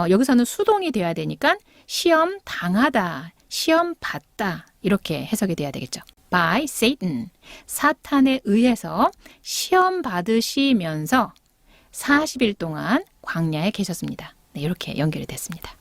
여기서는 수동이 돼야 되니까 시험 당하다, 시험 받다 이렇게 해석이 돼야 되겠죠. By Satan, 사탄에 의해서 시험 받으시면서 40일 동안 광야에 계셨습니다. 네, 이렇게 연결이 됐습니다.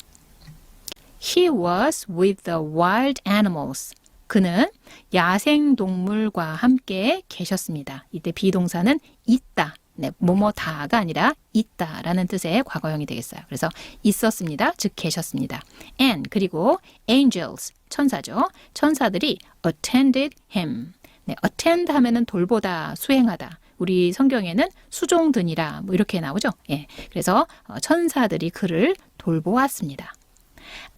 He was with the wild animals. 그는 야생동물과 함께 계셨습니다. 이때 비동사는 있다. 네, 뭐뭐다가 아니라 있다라는 뜻의 과거형이 되겠어요. 그래서 있었습니다. 즉 계셨습니다. And 그리고 angels, 천사죠. 천사들이 attended him. 네, attend 하면은 돌보다, 수행하다. 우리 성경에는 수종드니라 뭐 이렇게 나오죠. 예, 그래서 천사들이 그를 돌보았습니다.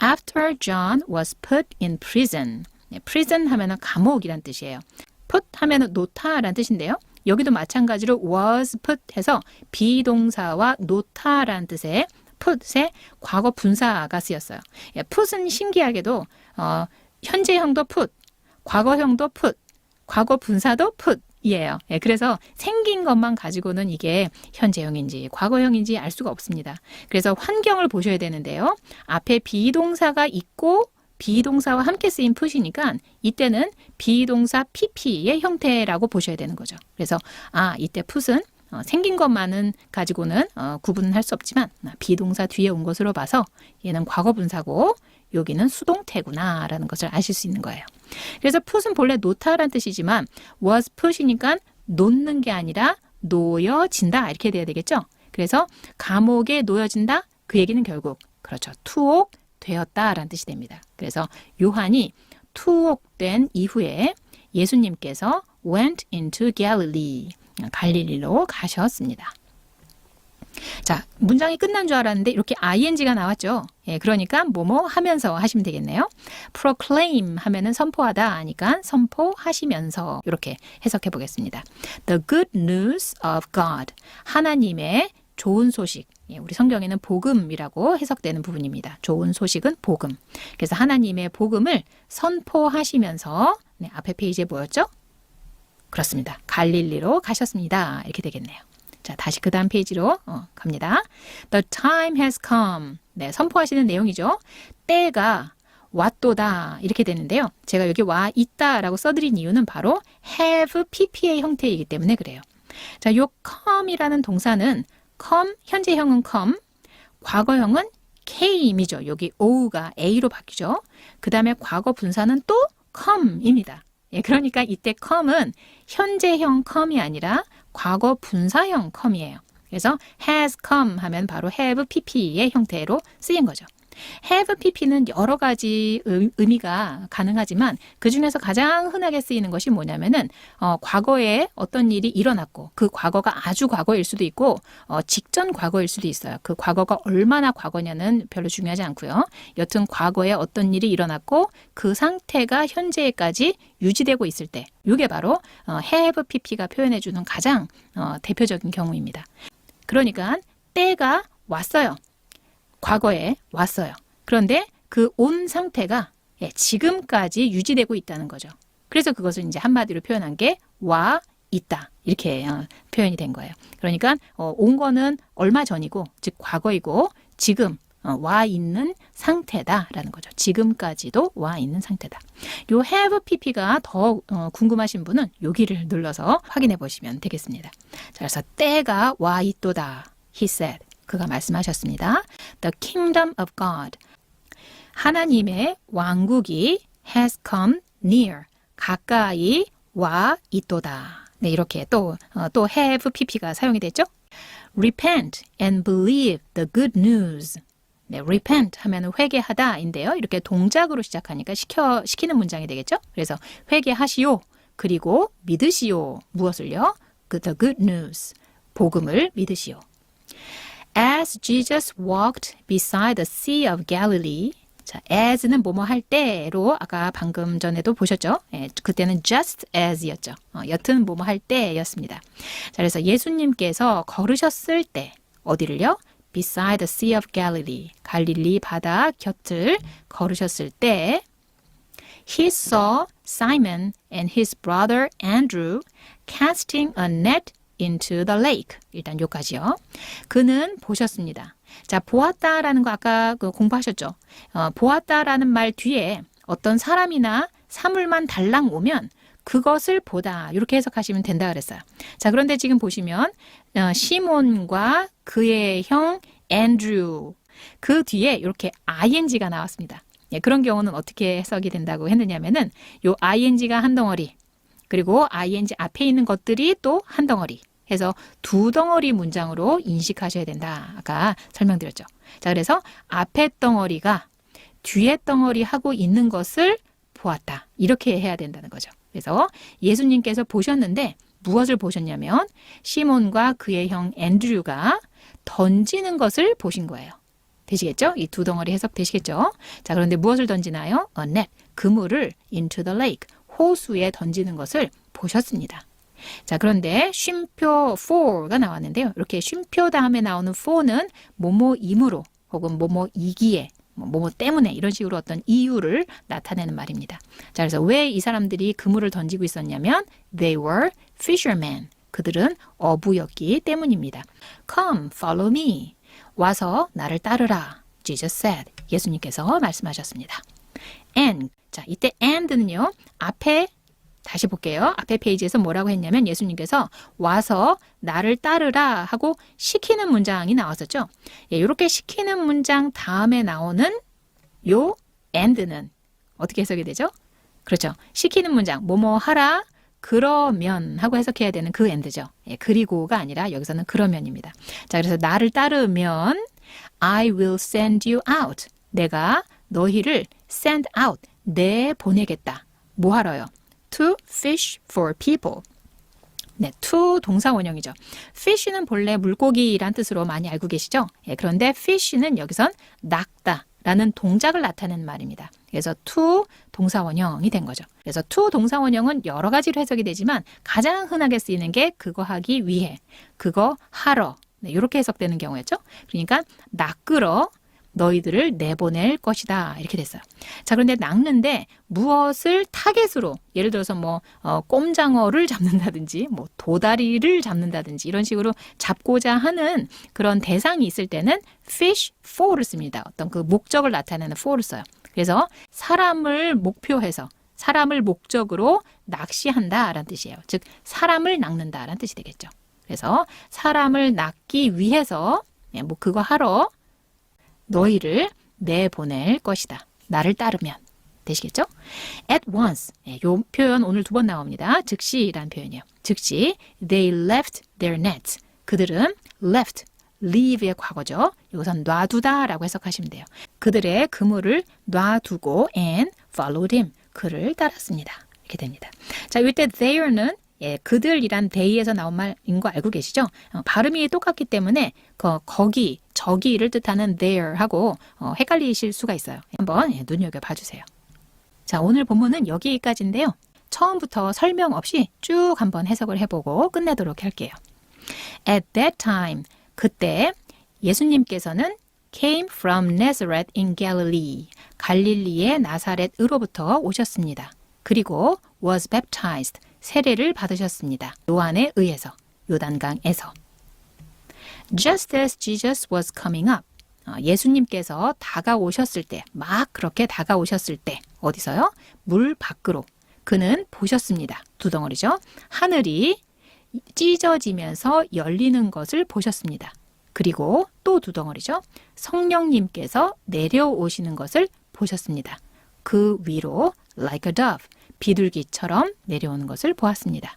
After John was put in prison. 네, prison 하면은 감옥이란 뜻이에요. put 하면은 놓다라는 뜻인데요. 여기도 마찬가지로 was put 해서 비동사와 놓다라는 뜻의 put의 과거 분사가 쓰였어요. 예, put은 신기하게도 현재형도 put, 과거형도 put, 과거 분사도 put 이에요. 예, 그래서 생긴 것만 가지고는 이게 현재형인지 과거형인지 알 수가 없습니다. 그래서 환경을 보셔야 되는데요. 앞에 비동사가 있고 비동사와 함께 쓰인 푸시니까 이때는 비동사 pp의 형태라고 보셔야 되는 거죠. 그래서 이때 풋은 생긴 것만은 가지고는 구분할 수 없지만 비동사 뒤에 온 것으로 봐서 얘는 과거분사고 여기는 수동태구나 라는 것을 아실 수 있는 거예요. 그래서 풋은 본래 놓다라는 뜻이지만 was put이니까 놓는 게 아니라 놓여진다 이렇게 돼야 되겠죠. 그래서 감옥에 놓여진다 그 얘기는 결국 그렇죠. 투옥되었다라는 뜻이 됩니다. 그래서 요한이 투옥된 이후에 예수님께서 went into Galilee 갈릴리로 가셨습니다. 자, 문장이 끝난 줄 알았는데 이렇게 ing가 나왔죠. 예, 그러니까 뭐뭐 하면서 하시면 되겠네요. proclaim 하면은 선포하다 하니까 선포하시면서 이렇게 해석해 보겠습니다. The good news of God. 하나님의 좋은 소식. 예, 우리 성경에는 복음이라고 해석되는 부분입니다. 좋은 소식은 복음. 그래서 하나님의 복음을 선포하시면서 앞에 페이지에 뭐였죠? 그렇습니다. 갈릴리로 가셨습니다. 이렇게 되겠네요. 자, 다시 그 다음 페이지로 갑니다. The time has come. 네, 선포하시는 내용이죠. 때가 왔도다 이렇게 되는데요. 제가 여기 와 있다라고 써드린 이유는 바로 have pp의 형태이기 때문에 그래요. 자, 요 come이라는 동사는 come, 현재형은 come, 과거형은 came이죠. 여기 o가 a로 바뀌죠. 그 다음에 과거 분사는 또 come입니다. 예, 그러니까 이때 come은 현재형 come이 아니라 과거 분사형 come이에요. 그래서 has come 하면 바로 have pp의 형태로 쓰인 거죠. have pp는 여러 가지 의미가 가능하지만 그 중에서 가장 흔하게 쓰이는 것이 뭐냐면은 과거에 어떤 일이 일어났고 그 과거가 아주 과거일 수도 있고 직전 과거일 수도 있어요. 그 과거가 얼마나 과거냐는 별로 중요하지 않고요. 여튼 과거에 어떤 일이 일어났고 그 상태가 현재까지 유지되고 있을 때 이게 바로 have pp가 표현해주는 가장 대표적인 경우입니다. 그러니까 때가 왔어요. 과거에 왔어요. 그런데 그 온 상태가 지금까지 유지되고 있다는 거죠. 그래서 그것을 이제 한마디로 표현한 게 와 있다. 이렇게 표현이 된 거예요. 그러니까 온 거는 얼마 전이고 즉 과거이고 지금 와 있는 상태다라는 거죠. 지금까지도 와 있는 상태다. 요 have pp가 더 궁금하신 분은 여기를 눌러서 확인해 보시면 되겠습니다. 자, 그래서 때가 와 있도다. He said. 그가 말씀하셨습니다. The kingdom of God. 하나님의 왕국이 has come near. 가까이 와 있도다. 네, 이렇게 또 have pp가 사용이 됐죠. Repent and believe the good news. 네, repent 하면 회개하다인데요. 이렇게 동작으로 시작하니까 시키는 문장이 되겠죠. 그래서 회개하시오. 그리고 믿으시오. 무엇을요? The good news. 복음을 믿으시오. As Jesus walked beside the Sea of Galilee. 자, as는 뭐뭐 할 때로 아까 방금 전에도 보셨죠? 예, 그때는 just as였죠. 여튼 뭐뭐 할 때였습니다. 자, 그래서 예수님께서 걸으셨을 때 어디를요? Beside the Sea of Galilee. 갈릴리 바다 곁을 걸으셨을 때 He saw Simon and his brother Andrew casting a net into the lake. 일단 요까지요. 그는 보셨습니다. 자, 보았다라는 거 아까 공부하셨죠? 보았다라는 말 뒤에 어떤 사람이나 사물만 달랑 오면 그것을 보다 이렇게 해석하시면 된다 그랬어요. 자, 그런데 지금 보시면 시몬과 그의 형 앤드류 그 뒤에 이렇게 ing가 나왔습니다. 예, 그런 경우는 어떻게 해석이 된다고 했느냐면은 요 ing가 한 덩어리 그리고 ing 앞에 있는 것들이 또 한 덩어리 해서 두 덩어리 문장으로 인식하셔야 된다. 아까 설명드렸죠. 자, 그래서 앞에 덩어리가 뒤에 덩어리 하고 있는 것을 보았다. 이렇게 해야 된다는 거죠. 그래서 예수님께서 보셨는데 무엇을 보셨냐면 시몬과 그의 형 앤드류가 던지는 것을 보신 거예요. 되시겠죠? 이 두 덩어리 해석 되시겠죠? 자, 그런데 무엇을 던지나요? A net, 그물을 into the lake, 호수에 던지는 것을 보셨습니다. 자, 그런데 쉼표 for가 나왔는데요. 이렇게 쉼표 다음에 나오는 for는 뭐뭐이므로 혹은 뭐뭐이기에 뭐뭐 때문에 이런 식으로 어떤 이유를 나타내는 말입니다. 자, 그래서 왜 이 사람들이 그물을 던지고 있었냐면 they were fishermen. 그들은 어부였기 때문입니다. Come, follow me. 와서 나를 따르라. Jesus said. 예수님께서 말씀하셨습니다. and. 자, 이때 and는요. 앞에 다시 볼게요. 앞에 페이지에서 뭐라고 했냐면 예수님께서 와서 나를 따르라 하고 시키는 문장이 나왔었죠. 예, 이렇게 시키는 문장 다음에 나오는 요 and는 어떻게 해석이 되죠? 그렇죠. 시키는 문장 뭐뭐 하라 그러면 하고 해석해야 되는 그 and죠. 예, 그리고가 아니라 여기서는 그러면입니다. 자, 그래서 나를 따르면 I will send you out. 내가 너희를 send out. 내보내겠다. 뭐 하러요? To fish for people. 네, to 동사 원형이죠. fish는 본래 물고기란 뜻으로 많이 알고 계시죠? 예, 그런데 fish는 여기선 낚다 라는 동작을 나타내는 말입니다. 그래서 to 동사 원형이 된 거죠. 그래서 to 동사 원형은 여러 가지로 해석이 되지만 가장 흔하게 쓰이는 게 그거 하기 위해, 그거 하러, 네, 이렇게 해석되는 경우였죠. 그러니까 낚으러 너희들을 내보낼 것이다 이렇게 됐어요. 자, 그런데 낚는데 무엇을 타겟으로 예를 들어서 뭐 꼼장어를 잡는다든지 뭐 도다리를 잡는다든지 이런 식으로 잡고자 하는 그런 대상이 있을 때는 fish for를 씁니다. 어떤 그 목적을 나타내는 for를 써요. 그래서 사람을 목표해서 사람을 목적으로 낚시한다라는 뜻이에요. 즉 사람을 낚는다라는 뜻이 되겠죠. 그래서 사람을 낚기 위해서 뭐 그거 하러 너희를 내보낼 것이다. 나를 따르면 되시겠죠? At once. 이 표현 오늘 2번 나옵니다. 즉시라는 표현이에요. 즉시 they left their nets. 그들은 left, leave의 과거죠. 이것은 놔두다 라고 해석하시면 돼요. 그들의 그물을 놔두고 and followed him. 그를 따랐습니다. 이렇게 됩니다. 자, 이때 there는 예, 그들이란 they에서 나온 말인 거 알고 계시죠? 발음이 똑같기 때문에 거기, 저기를 뜻하는 there하고 헷갈리실 수가 있어요. 한번 눈여겨봐 주세요. 자, 오늘 본문은 여기까지인데요. 처음부터 설명 없이 쭉 한번 해석을 해보고 끝내도록 할게요. At that time, 그때 예수님께서는 came from Nazareth in Galilee, 갈릴리의 나사렛으로부터 오셨습니다. 그리고 was baptized, 세례를 받으셨습니다. 요한에 의해서, 요단강에서. Just as Jesus was coming up, 예수님께서 다가오셨을 때, 막 그렇게 다가오셨을 때, 어디서요? 물 밖으로. 그는 보셨습니다. 두 덩어리죠. 하늘이 찢어지면서 열리는 것을 보셨습니다. 그리고 또 두 덩어리죠. 성령님께서 내려오시는 것을 보셨습니다. 그 위로 like a dove, 비둘기처럼 내려오는 것을 보았습니다.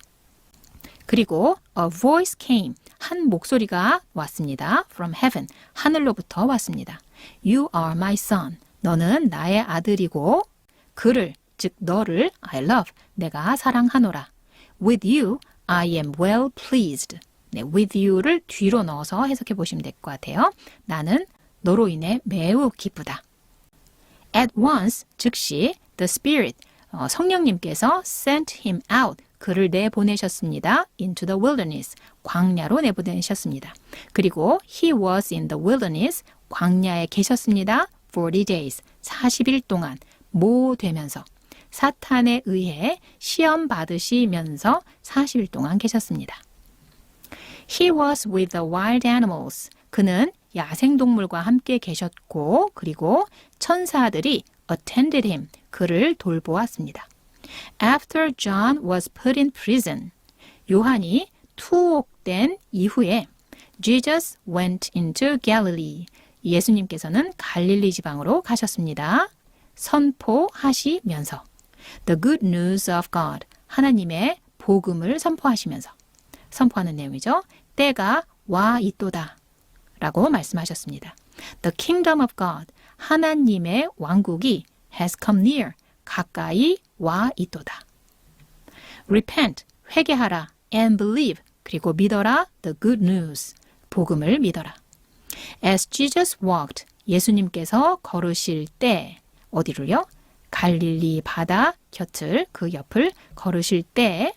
그리고 a voice came, 한 목소리가 왔습니다. from heaven, 하늘로부터 왔습니다. You are my son, 너는 나의 아들이고 그를, 즉 너를 I love, 내가 사랑하노라. With you I am well pleased. 네, with you를 뒤로 넣어서 해석해 보시면 될 것 같아요. 나는 너로 인해 매우 기쁘다. At once, 즉시 the Spirit, 성령님께서 sent him out, 그를 내보내셨습니다. into the wilderness, 광야로 내보내셨습니다. 그리고 he was in the wilderness, 광야에 계셨습니다. 40 days, 40일 동안 모되면서 사탄에 의해 시험 받으시면서 40일 동안 계셨습니다. He was with the wild animals, 그는 야생동물과 함께 계셨고 그리고 천사들이 attended him, 그를 돌보았습니다. After John was put in prison, 요한이 투옥된 이후에 Jesus went into Galilee, 예수님께서는 갈릴리 지방으로 가셨습니다. 선포하시면서 The good news of God, 하나님의 복음을 선포하시면서 선포하는 내용이죠. 때가 와 있도다 라고 말씀하셨습니다. The kingdom of God, 하나님의 왕국이 has come near, 가까이 와 있도다. Repent, 회개하라, and believe, 그리고 믿어라, the good news, 복음을 믿어라. As Jesus walked, 예수님께서 걸으실 때, 어디를요? 갈릴리 바다 곁을, 그 옆을 걸으실 때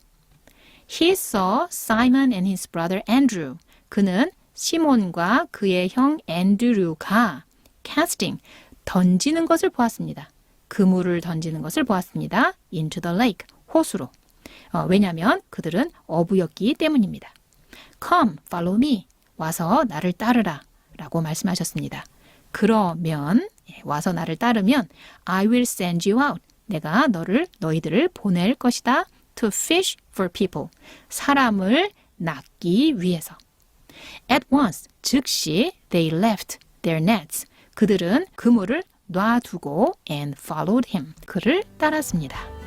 He saw Simon and his brother Andrew, 그는 시몬과 그의 형 앤드류가 casting, 던지는 것을 보았습니다. 그물을 던지는 것을 보았습니다. into the lake, 호수로. 왜냐하면 그들은 어부였기 때문입니다. Come, follow me, 와서 나를 따르라 라고 말씀하셨습니다. 그러면 와서 나를 따르면 I will send you out. 내가 너희들을 보낼 것이다. To fish for people. 사람을 낚기 위해서. At once, 즉시 they left their nets. 그들은 그물을 놔두고 and followed him. 그를 따랐습니다.